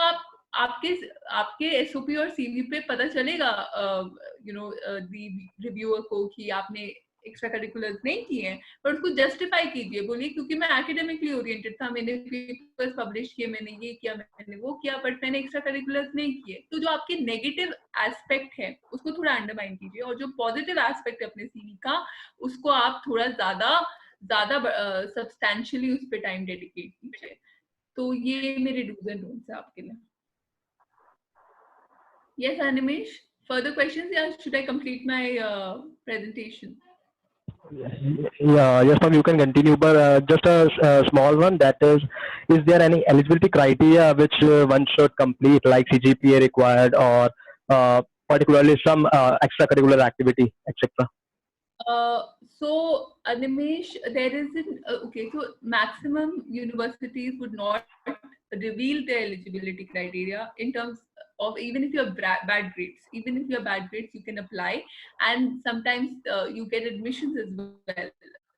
आपके एसओपी और सीवी पे पता चलेगा रिव्यूअर को कि आपने एक्स्ट्रा करिकुलर्स नहीं किए हैं, पर उसको जस्टिफाई कीजिए। बोलिए क्योंकि मैं एकेडमिकली ओरिएंटेड था, मैंने पेपर्स पब्लिश किए, मैंने ये किया, मैंने वो किया, बट मैंने एक्स्ट्रा करिकुलर्स नहीं किए। तो जो आपके नेगेटिव एस्पेक्ट है उसको थोड़ा अंडरमाइन कीजिए, और जो पॉजिटिव एस्पेक्ट है अपने सीवी का उसको आप थोड़ा ज्यादा सब्सटैंशियली उस पर टाइम डेडिकेट कीजिए। तो ये मेरे डूज एंड डोंट्स है आपके लिए। Yes, Animesh, further questions? Yeah, should I complete my presentation? Yeah, yes, ma'am, you can continue, but just a small one. That is there any eligibility criteria which one should complete, like CGPA required, or particularly some extracurricular activity, etc.? So, Animesh, there is okay. So, maximum universities would not reveal their eligibility criteria in terms of, even if you have bad grades. Even if you have bad grades, you can apply, and sometimes you get admissions as well.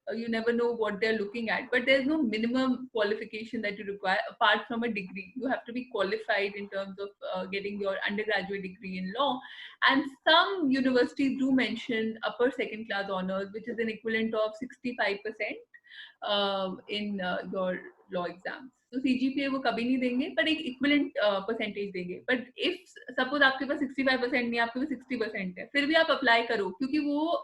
you never know what they're looking at, but there's no minimum qualification that you require apart from a degree. You have to be qualified in terms of getting your undergraduate degree in law, and some universities do mention upper second class honors, which is an equivalent of 65% in your law exams. तो CGPA वो कभी नहीं देंगे, पर एक equivalent percentage देंगे. But if suppose आपके पास 65% नहीं, आपके पास 60% है, फिर भी आप अप्लाई करो, क्योंकि वो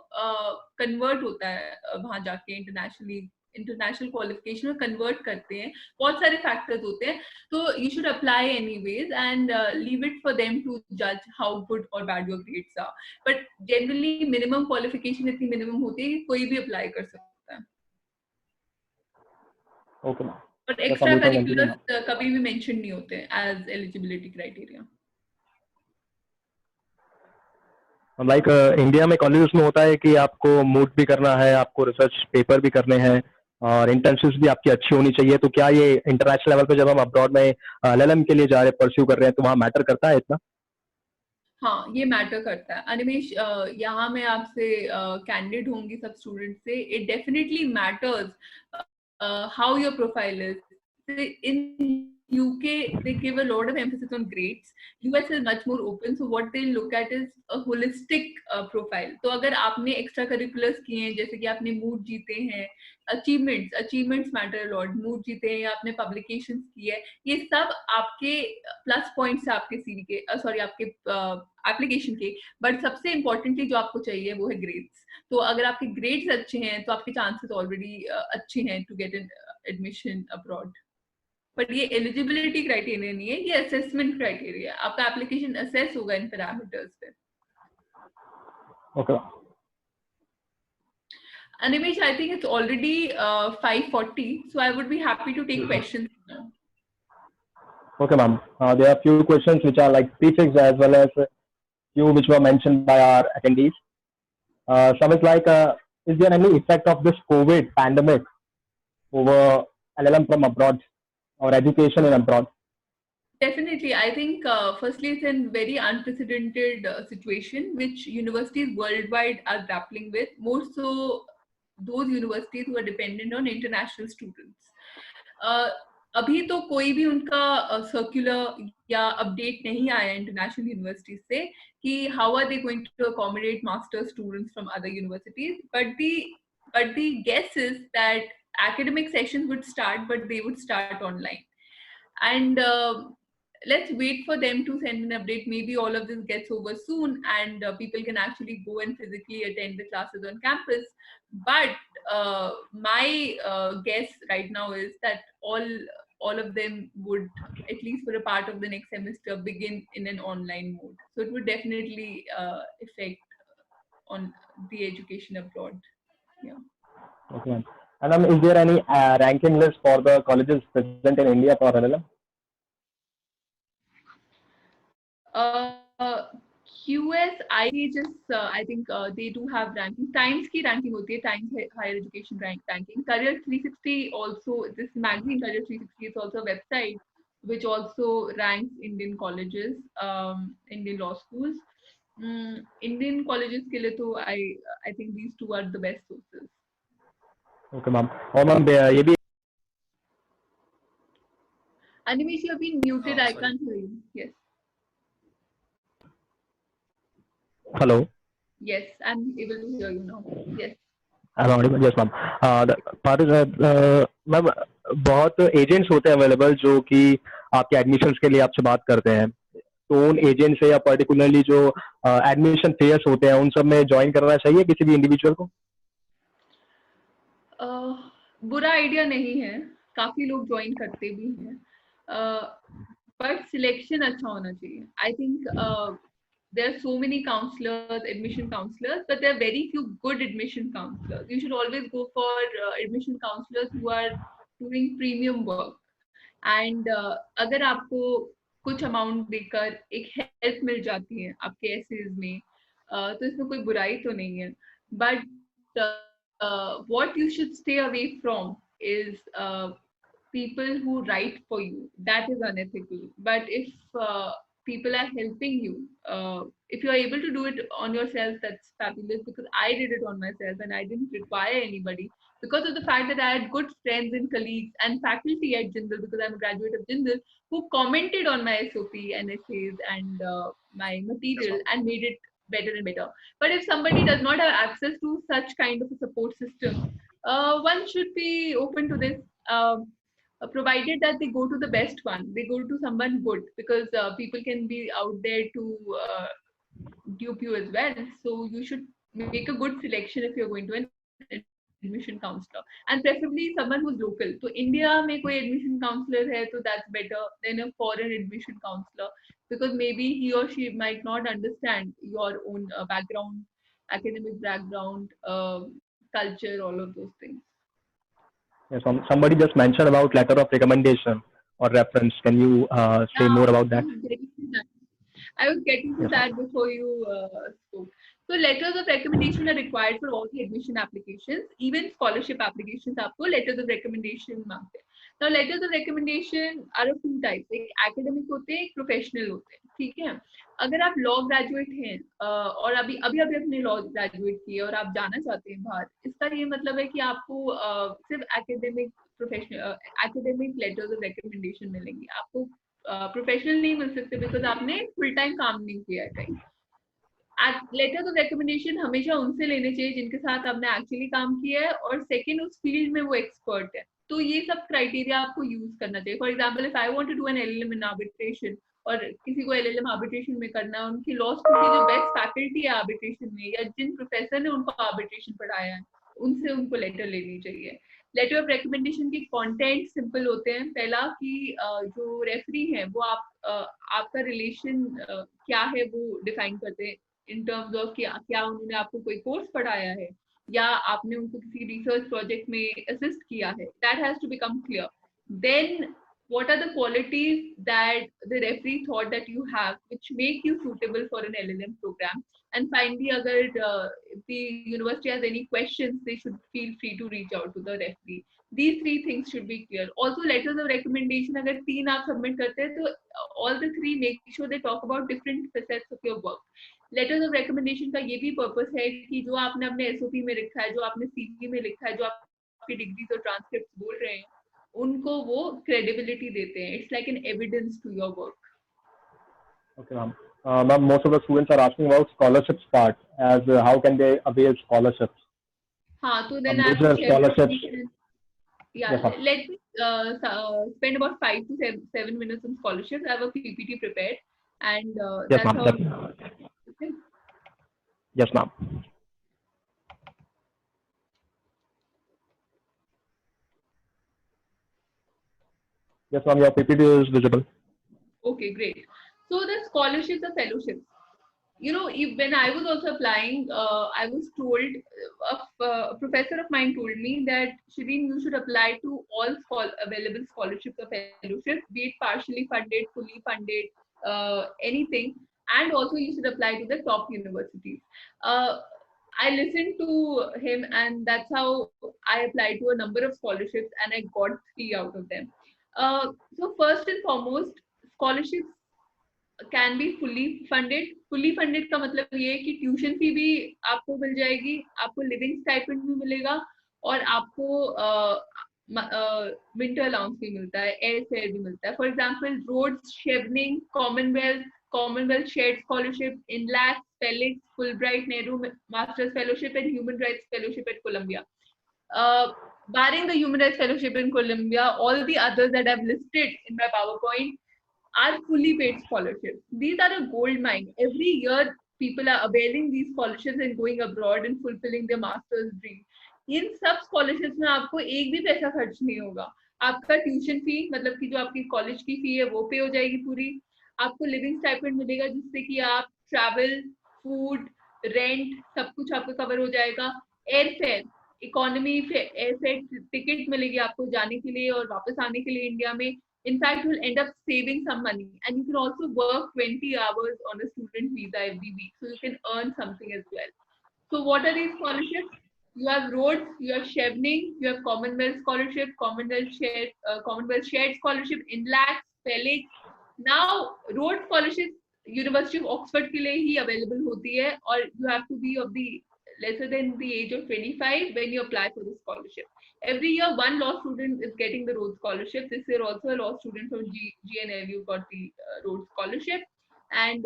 कन्वर्ट होता है वहां जाके इंटरनेशनल क्वालिफिकेशन में कन्वर्ट करते हैं. बहुत सारे फैक्टर्स होते हैं, तो you should apply anyways and leave it for them to जज हाउ गुड और bad your grades are. But generally minimum qualification इतनी मिनिमम होती है कि कोई भी अप्लाई कर सकता है. Okay, ma'am. But extra curriculars कभी भी मेंशन नहीं होते as eligibility criteria. Like India में कॉलेजेस में होता है कि आपको मूव भी करना है, आपको रिसर्च पेपर भी करने हैं और इंटर्नशिप्स भी आपकी अच्छी होनी चाहिए. तो क्या ये इंटरनेशनल लेवल पे जब हम अब्रॉड में LLM के लिए जा रहे हैं, परस्यू कर रहे हैं, तो वहाँ मैटर करता है इतना? हाँ, ये मैटर करता है. अनिमेश, यहाँ मैं आपसे कैंडिडेट होंगी सब स्टूडेंट से. It definitely matters how your profile is. In UK, they give a lot of emphasis on grades. US is much more open, so what they look at is a holistic profile. तो अगर आपने extra curriculars किए हैं, जैसे कि आपने mood जीते हैं, achievements matter a lot. Mood जीते हैं या आपने publications की है, ये सब आपके plus points है आपके CV के, आपके application के. But सबसे importantly जो आपको चाहिए वो है grades. तो अगर आपके ग्रेड्स अच्छे हैं तो आपके चांसेस ऑलरेडी अच्छे हैं to get an admission abroad. But ये एलिजिबिलिटी क्राइटेरिया नहीं है, ये असेसमेंट क्राइटेरिया. आपका एप्लीकेशन असेस होगा इन पैरामीटर्स पे. Okay. Animesh, I think it's already 5:40, so I would be happy to take questions now. Okay, ma'am. There are few questions which are like prefix as well as few which were mentioned by our attendees. Some is like, is there any effect of this COVID pandemic over LLM from abroad or education in abroad? Definitely. I think firstly it's a very unprecedented situation which universities worldwide are grappling with, more so those universities who are dependent on international students. अभी तो कोई भी उनका circular या update नहीं आया international universities से कि how are they going to accommodate master students from other universities. But the guess is that academic sessions would start, but they would start online. And let's wait for them to send an update. Maybe all of this gets over soon and people can actually go and physically attend the classes on campus. But my guess right now is that all of them would, at least for a part of the next semester, begin in an online mode. So it would definitely affect on the education abroad. Yeah. Okay. And is there any ranking list for the colleges present in India for LLM? QS, I think they do have ranking. Times की ranking होती है, Times Higher Education ranking. Career 360 also, this magazine Career 360 is also a website which also ranks Indian colleges, Indian law schools. Indian colleges के लिए तो I think these two are the best sources. Okay, ma'am. और ma'am ये भी. Animesh, you have been muted. I can't hear you. Yes. Hello. Yes, I'm able to hear you now. Yes. I'm audible. Yes, ma'am. Ma'am बहुत agents होते हैं available जो कि आपके admissions के लिए आपसे बात करते हैं. तो उन एजेंट से या पर्टिकुलरली जो एडमिशन फेयर्स होते हैं उन सब में ज्वाइन करना चाहिए किसी भी इंडिविजुअल को? बुरा आइडिया नहीं है, काफी लोग ज्वाइन करते भी हैं, बट सिलेक्शन अच्छा होना चाहिए. I think there are so many counselors, admission counselors, but there are very few good admission counselors. You should always go for admission counselors who are doing premium work. And अगर आपको कुछ amount देकर एक help मिल जाती है आपके essays में, तो इसमें कोई बुराई तो नहीं है. But what you should stay away from is people who write for you. That is unethical. But if people are helping you, if you are able to do it on yourself, that's fabulous, because I did it on myself and I didn't require anybody. because of the fact that I had good friends and colleagues and faculty at Jindal, because I'm a graduate of Jindal, who commented on my SOP and essays and my material and made it better and better. But if somebody does not have access to such kind of a support system, one should be open to this. Provided that they go to the best one, they go to someone good, because people can be out there to dupe you as well. So you should make a good selection if you're going to an admission counselor, and preferably someone who's local. So India में कोई admission counselor है, so that's better than a foreign admission counselor, because maybe he or she might not understand your own background, academic background, culture, all of those things. Yes, somebody just mentioned about letter of recommendation or reference. Can you say more about that? I was getting to that before you spoke. So letters of recommendation are required for all the admission applications, even scholarship applications. आपको letters of recommendation मांगते हैं. Now letters of recommendation are of two types. एक academic होते हैं, एक professional होते हैं. ठीक है. अगर आप law graduate हैं और अभी अपने law graduate किए और आप जाना चाहते हैं बाहर, इसका ये मतलब है कि आपको सिर्फ academic letters of recommendation मिलेंगी. आपको प्रोफेशनल नहीं मिल सकते, बिकॉज आपने फुल टाइम काम नहीं किया है कहीं. लेटर्स ऑफ रिकमेंडेशन हमेशा उनसे लेने चाहिए जिनके साथ आपने एक्चुअली काम किया है, और सेकंड उस फील्ड में वो एक्सपर्ट है. तो ये सब क्राइटेरिया आपको यूज करना चाहिए. For example, if I want to do an LLM in arbitration, और किसी को एलएलएम आर्बिट्रेशन में करना है, उनकी लॉ स्कूल की जो बेस्ट फैकल्टी है आर्बिट्रेशन में, या जिन प्रोफेसर ने उनको आर्बिट्रेशन पढ़ाया है, उनसे उनको लेटर लेनी चाहिए. लेटर ऑफ रिकमेंडेशन के कंटेंट सिंपल होते हैं. पहला कि जो रेफरी है वो आपका रिलेशन क्या है वो डिफाइन करते हैं, इन टर्म्स ऑफ क्या उन्होंने आपको कोई कोर्स पढ़ाया है या आपने उनको किसी रिसर्च प्रोजेक्ट में असिस्ट किया है. That has to become clear. Then what are the qualities that the referee thought that you have which make you suitable for an LLM program. And finally, agar if the university has any questions, they should feel free to reach out to the referee. These three things should be clear. Also, letters of recommendation, agar 3 aap submit karte hain, to all the 3 make sure they talk about different facets of your work. Letters of recommendation का ये भी purpose है कि जो आपने अपने SOP में लिखा है, जो आपने सीवी में लिखा है, जो आपकी डिग्रीज और ट्रांसक्रिप्ट बोल रहे हैं, उनको वो क्रेडिबिलिटी देते हैं. It's like an evidence to your work. Okay, ma'am. Ma'am, most of the students are asking about scholarships part, as how can they avail scholarships? हाँ, तो then I have scholarships. Yeah, yes, let me spend about 5 to 7 minutes on scholarships. I have a PPT prepared, and yes, that's how. Okay. Yes, ma'am. Yes, ma'am, your PPT is visible. Okay, great. So the scholarships or fellowships, you know, when I was also applying, I was told, a professor of mine told me that, Shireen, you should apply to all available scholarships or fellowships, be it partially funded, fully funded, anything, and also you should apply to the top universities. I listened to him, and that's how I applied to a number of scholarships, and I got 3 out of them. So first and foremost, scholarships can be fully funded. Fully funded का मतलब ये है कि tuition fee भी आपको मिल जाएगी, आपको living stipend भी मिलेगा, और आपको विंटर अलाउंस भी मिलता है, एयर फेयर भी मिलता है. For example, Rhodes, Chevening, Commonwealth shared scholarship, Inlaks, Felix, Fulbright, Nehru masters fellowship and human rights fellowship at Columbia. Barring the Human Rights Fellowship in Columbia, all the others that I've listed in my PowerPoint are fully paid scholarships. These are a gold mine. Every year, people are availing these scholarships and going abroad and fulfilling their master's dream. इन सब scholarships में आपको एक भी पैसा खर्च नहीं होगा. आपका ट्यूशन फी, मतलब कि जो आपकी कॉलेज की फी है, वो पे हो जाएगी पूरी. आपको लिविंग स्टाइपेंड मिलेगा, जिससे कि आप ट्रैवल, फूड, रेंट, सब कुछ आपका कवर हो जाएगा. Air fare, economy airfare ticket मिलेगी आपको जाने के लिए और वापस आने के लिए इंडिया में. In fact, you'll end up saving some money, and you can also work 20 hours on a student visa every week, so you can earn something as well. So what are these scholarships? You have Rhodes, you have Chevening, you have Commonwealth Scholarship, Commonwealth Shared Scholarship, INLAC, Felix. Now, Rhodes Scholarship University of Oxford के लिए ही available होती है, और you have to be of the lesser than the age of 25 when you apply for the scholarship. Every year, one law student is getting the Rhodes Scholarship. This year, also a law student from GNLU got the Rhodes Scholarship, and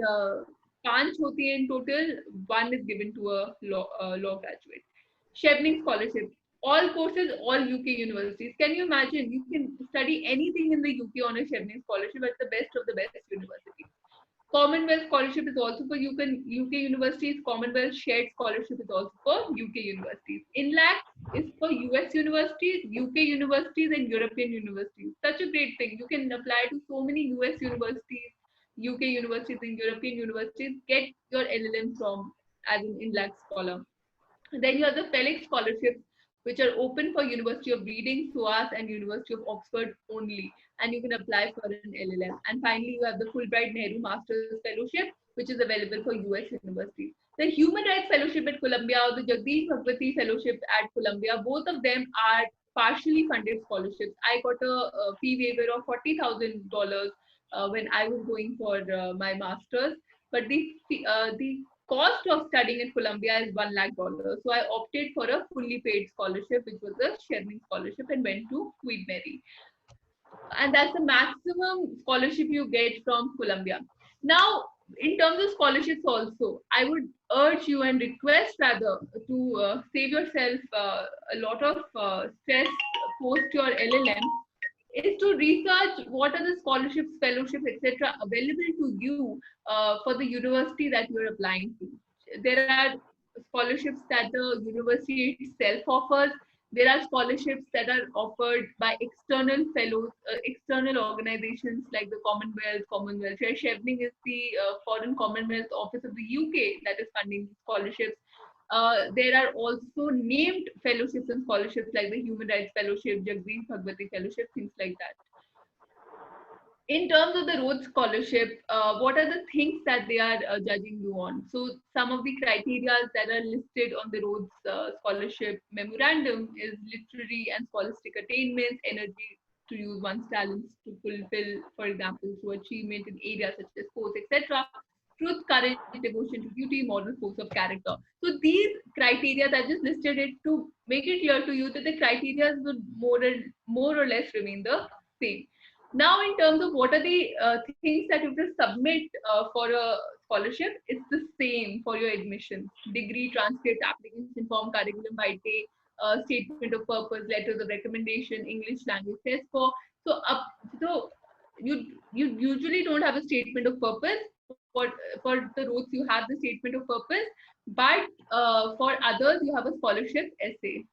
पांच होती है in total. One is given to a law graduate. Chevening Scholarship. All courses, all UK universities. Can you imagine? You can study anything in the UK on a Chevening Scholarship at the best of the best universities. Commonwealth Scholarship is also for UK universities. Commonwealth Shared Scholarship is also for UK universities. INLAC is for US universities, UK universities, and European universities. Such a great thing. You can apply to so many US universities, UK universities, and European universities. Get your LLM from as an INLAC scholar. Then you have the Felix scholarships, which are open for University of Reading, SOAS, and University of Oxford only, and you can apply for an LLM. And finally, you have the Fulbright Nehru Masters Fellowship, which is available for US universities. The Human Rights Fellowship at Columbia or the Jagdish Bhagwati Fellowship at Columbia, both of them are partially funded scholarships. I got a fee waiver of $40,000 when I was going for my master's, but the cost of studying at Columbia is $1 lakh. So I opted for a fully paid scholarship, which was a Chevening scholarship, and went to Queen Mary. And that's the maximum scholarship you get from Columbia. Now, in terms of scholarships also, I would urge you and request rather to save yourself a lot of stress post your LLM, is to research what are the scholarships, fellowships, etc. available to you for the university that you're applying to. There are scholarships that the university itself offers. There are scholarships that are offered by external fellows, external organizations like the Commonwealth. Chevening is the Foreign Commonwealth Office of the UK that is funding scholarships. There are also named fellowships and scholarships like the Human Rights Fellowship, Jagdish Bhagwati Fellowship, things like that. In terms of the Rhodes Scholarship, what are the things that they are judging you on? So some of the criteria that are listed on the Rhodes Scholarship memorandum is literary and scholastic attainments, energy to use one's talents to fulfill, for example, through achievement in areas such as sports, etc. Truth, courage, devotion to duty, moral force of character. So these criteria that I just listed it to make it clear to you that the criteria would more or less remain the same. Now, in terms of what are the things that you have to submit for a scholarship, it's the same for your admission: degree, transcript, application form, curriculum vitae, statement of purpose, letters of recommendation, English language test score. So you usually don't have a statement of purpose. For the Rhodes, you have the statement of purpose, but for others, you have a scholarship essay.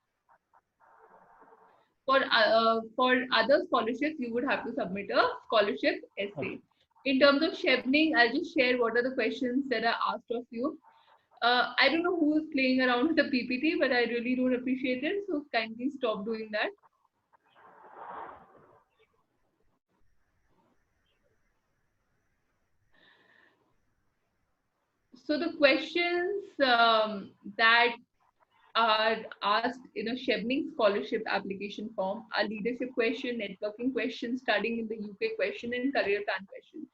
For other scholarships, you would have to submit a scholarship essay. In terms of Chevening, I'll just share what are the questions that are asked of you. I don't know who is playing around with the PPT, but I really don't appreciate it. So kindly stop doing that. So the questions that are asked in a Chevening scholarship application form are leadership question, networking question, studying in the UK question, and career plan question.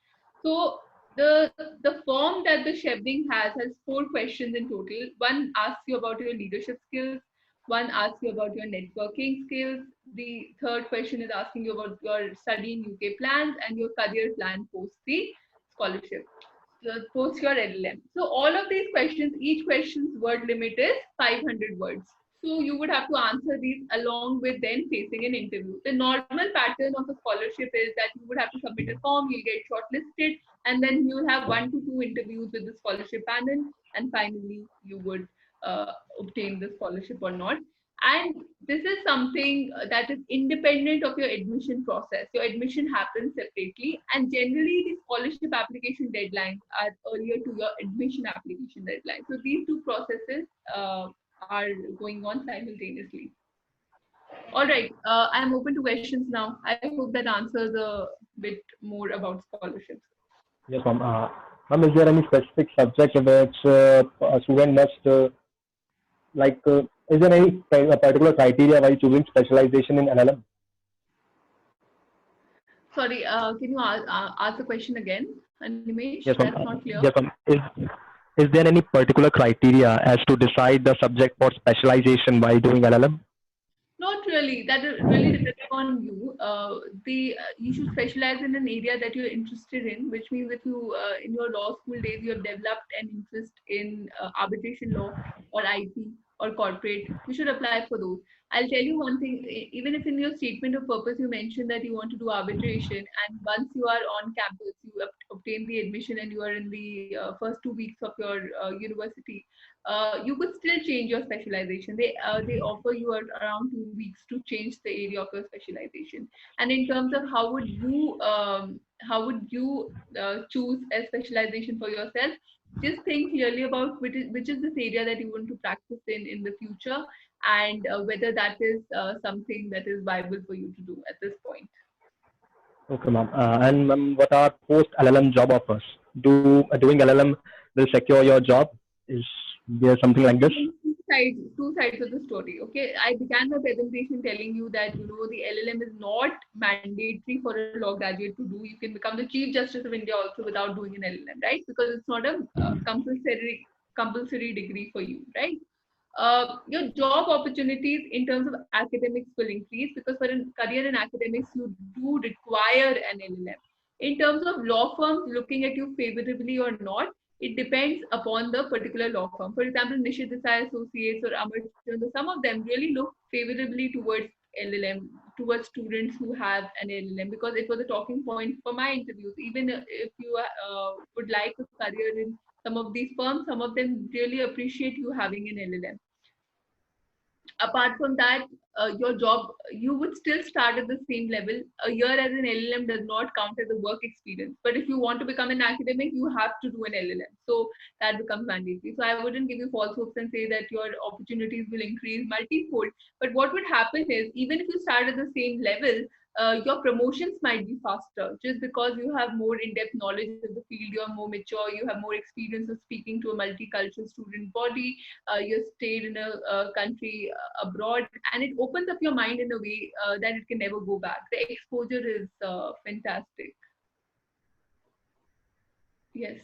So the form that the Chevening has 4 questions in total. One asks you about your leadership skills. One asks you about your networking skills. The third question is asking you about your study in UK plans and your career plan post the scholarship. Post your LLM. So all of these questions, each question's word limit is 500 words. So you would have to answer these along with then facing an interview. The normal pattern of a scholarship is that you would have to submit a form, you'll get shortlisted, and then you'll have 1 to 2 interviews with the scholarship panel, and finally you would obtain the scholarship or not. And this is something that is independent of your admission process. Your admission happens separately, and generally the scholarship application deadlines are earlier to your admission application deadline. So these 2 processes are going on simultaneously. All right, I'm open to questions now. I hope that answers a bit more about scholarships. Yes, ma'am. Ma'am, is there any specific subject which a student must is there any particular criteria while choosing specialization in LLM? Sorry, can you ask the question again, Animesh? Yes, That's not clear. Yes, ma'am. is there any particular criteria as to decide the subject for specialization while doing LLM? Not really. That really depends on you. You should specialize in an area that you're interested in, which means if you in your law school days you have developed an interest in arbitration law or IP or corporate, you should apply for those. I'll tell you one thing. Even if in your statement of purpose you mentioned that you want to do arbitration, and once you are on campus, you obtain the admission and you are in the first 2 weeks of your university, you could still change your specialization. They offer you around 2 weeks to change the area of your specialization. And in terms of how would you choose a specialization for yourself, just think clearly about which is this area that you want to practice in the future, and whether that is something that is viable for you to do at this point. Okay, ma'am. And ma'am, what are post LLM job offers? Doing LLM will secure your job? Is there something like this? Two sides of the story. Okay, I began my presentation telling you that the LLM is not mandatory for a law graduate to do. You can become the Chief Justice of India also without doing an LLM, right? Because it's not a compulsory degree for you, right? Your job opportunities in terms of academics will increase, because for a career in academics you do require an LLM. In terms of law firms looking at you favorably or not, it depends upon the particular law firm. For example, Nishit Desai Associates or Amar Chandra, some of them really look favorably towards LLM, towards students who have an LLM, because it was a talking point for my interviews. Even if you would like a career in some of these firms, some of them really appreciate you having an LLM. Apart from that, your job, you would still start at the same level. A year as an LLM does not count as a work experience. But if you want to become an academic, you have to do an LLM. So that becomes mandatory. So I wouldn't give you false hopes and say that your opportunities will increase multifold. But what would happen is, even if you start at the same level, your promotions might be faster, just because you have more in-depth knowledge of the field, you're more mature, you have more experience of speaking to a multicultural student body, you stayed in a country abroad, and it opens up your mind in a way that it can never go back. The exposure is fantastic. Yes.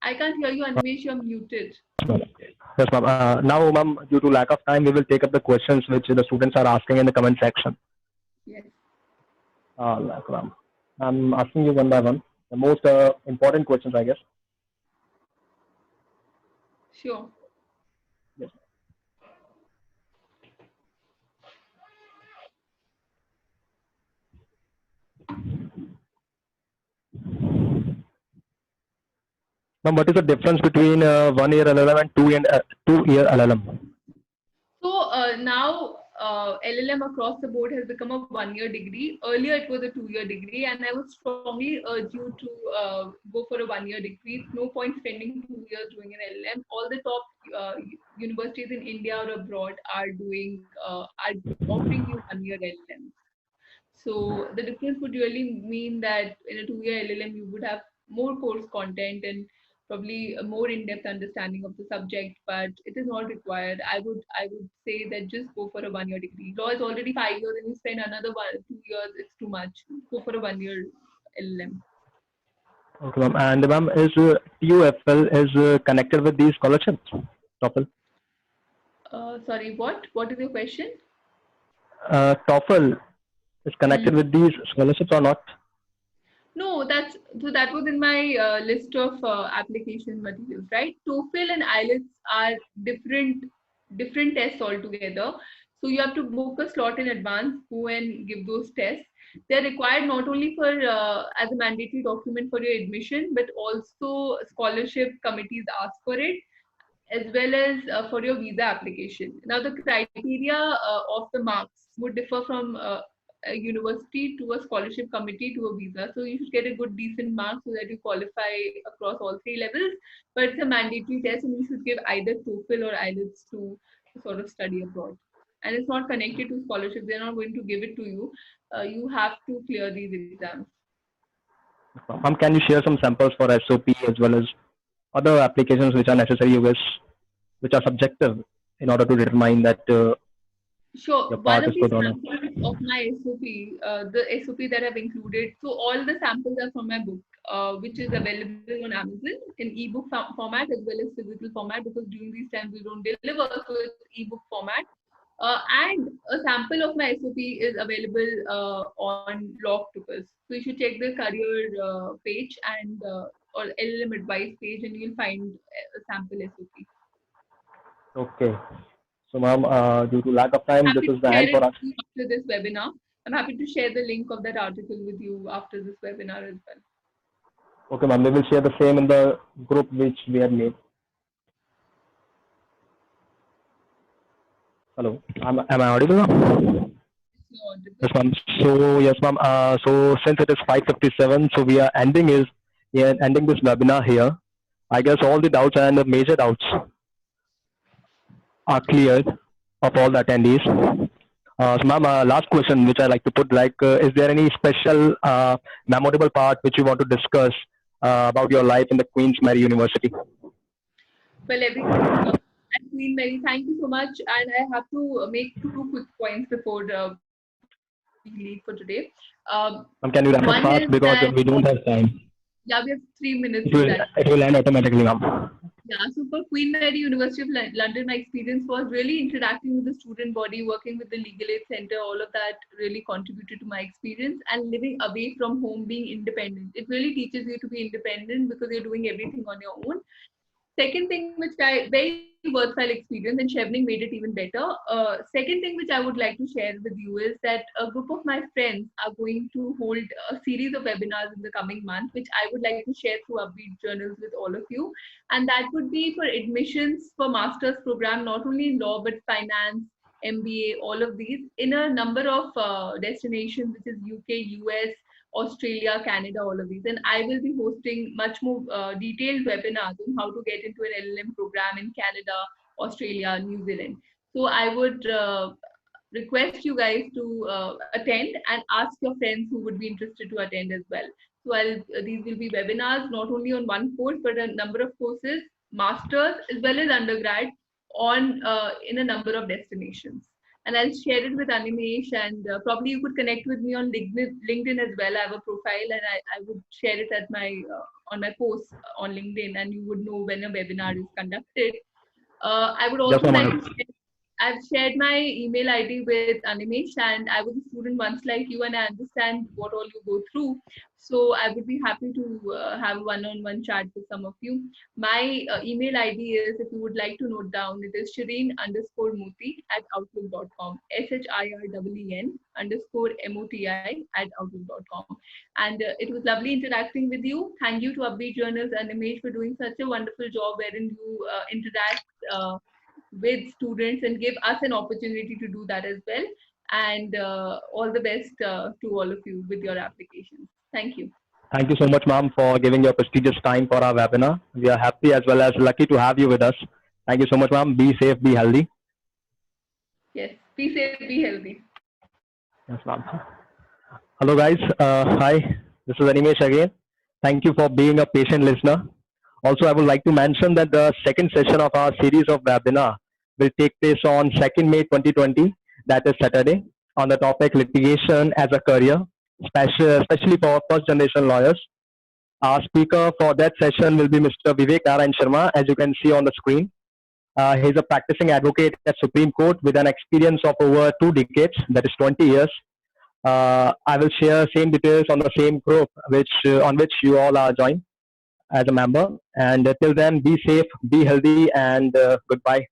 I can't hear you, Animesh, you're muted. Yes, ma'am. Now, ma'am, due to lack of time, we will take up the questions which the students are asking in the comment section. Yes. Ma'am, I'm asking you one by one. The most important questions, I guess. Sure. Yes. Ma'am, what is the difference between 1 year LLM and 2 year LLM? So now LLM across the board has become a 1 year degree. Earlier it was a 2 year degree, and I would strongly urge you to go for a 1 year degree. No point spending 2 years doing an LLM. All the top universities in India or abroad are offering you 1 year LLM. So the difference would really mean that in a 2 year LLM you would have more course content and probably a more in-depth understanding of the subject, but it is not required. I would say that just go for a 1 year degree. Law is already 5 years, and you spend another 2 years. It's too much. Go for a 1 year LLM. Okay, ma'am. And ma'am, is TUFL is connected with these scholarships? TOEFL. Sorry, what? What is your question? TOEFL is connected with these scholarships or not? No, that was in my list of application materials, right? TOEFL and IELTS are different tests altogether. So you have to book a slot in advance, go and give those tests. They're required not only for as a mandatory document for your admission, but also scholarship committees ask for it, as well as for your visa application. Now, the criteria of the marks would differ from a university to a scholarship committee to a visa. So you should get a good, decent mark so that you qualify across all three levels. But it's a mandatory test, and you should give either TOEFL or IELTS to sort of study abroad. And it's not connected to scholarship. They're not going to give it to you. You have to clear these exams. Ma'am, can you share some samples for SOP as well as other applications which are necessary, you wish, which are subjective in order to determine that Sure. your path is good or not? Samples of my SOP, the SOP that I've included, so all the samples are from my book, which is available on Amazon in ebook format as well as physical format, because during these times we don't deliver, so it's ebook format. And a sample of my SOP is available on Locktopus. So you should check the career page and or LLM advice page, and you'll find a sample SOP. Okay. So, ma'am, due to lack of time, this Happy is to the share end it for us. with you after this webinar. I'm happy to share the link of that article with you after this webinar as well. Okay, ma'am. We will share the same in the group which we have made. Hello. Am I audible now? Yes, ma'am. So yes, ma'am. So since it is 5:57, so we are ending this webinar here. I guess all the doubts and the major doubts are cleared of all the attendees. So, ma'am, last question which I like to put, like, is there any special memorable part which you want to discuss about your life in the Queen's Mary University? Well, everything. And Queen Mary, thank you so much. And I have to make two quick points before we leave for today. Can you wrap up fast because we don't have time? Yeah, we have 3 minutes. It will end automatically, ma'am. Yeah, so for Queen Mary University of London, my experience was really interacting with the student body, working with the Legal Aid Center. All of that really contributed to my experience, and living away from home, being independent. It really teaches you to be independent because you're doing everything on your own. Second thing, which I very worthwhile experience, and Chevening made it even better. Second thing, which I would like to share with you is that a group of my friends are going to hold a series of webinars in the coming month, which I would like to share through Upbeat Journals with all of you. And that would be for admissions for master's program, not only in law, but finance, MBA, all of these in a number of destinations, which is UK, US, Australia, Canada, all of these. And I will be hosting much more detailed webinars on how to get into an LLM program in Canada, Australia, New Zealand. So I would request you guys to attend and ask your friends who would be interested to attend as well. So these will be webinars, not only on one course, but a number of courses, masters as well as undergrad on in a number of destinations. And I'll share it with Animesh, and probably you could connect with me on LinkedIn as well. I have a profile, and I would share it at my on my post on LinkedIn, and you would know when a webinar is conducted. I would also like to share, I've shared my email ID with Animesh, and I was a student once like you, and I understand what all you go through. So I would be happy to have one-on-one chat with some of you. My email ID is, if you would like to note down, it is shireen_moti@outlook.com, SHIREEN_MOTI@outlook.com. And it was lovely interacting with you. Thank you to Upbeat Journals and Animesh for doing such a wonderful job wherein you interact with students and give us an opportunity to do that as well. And all the best to all of you with your applications. Thank you. Thank you so much, ma'am, for giving your prestigious time for our webinar. We are happy as well as lucky to have you with us. Thank you so much, ma'am. Be safe, be healthy. Yes, be safe, be healthy. Yes, ma'am. Hello, guys. Hi, this is Animesh again. Thank you for being a patient listener. Also, I would like to mention that the second session of our series of webinar will take place on 2nd May 2020, that is Saturday, on the topic litigation as a career, especially for first generation lawyers. Our speaker for that session will be Mr. Vivek Narayan Sharma, as you can see on the screen. He's a practicing advocate at Supreme Court with an experience of over 2 decades, that is 20 years. I will share same details on the same group on which you all are joined as a member. And till then, be safe, be healthy, and goodbye.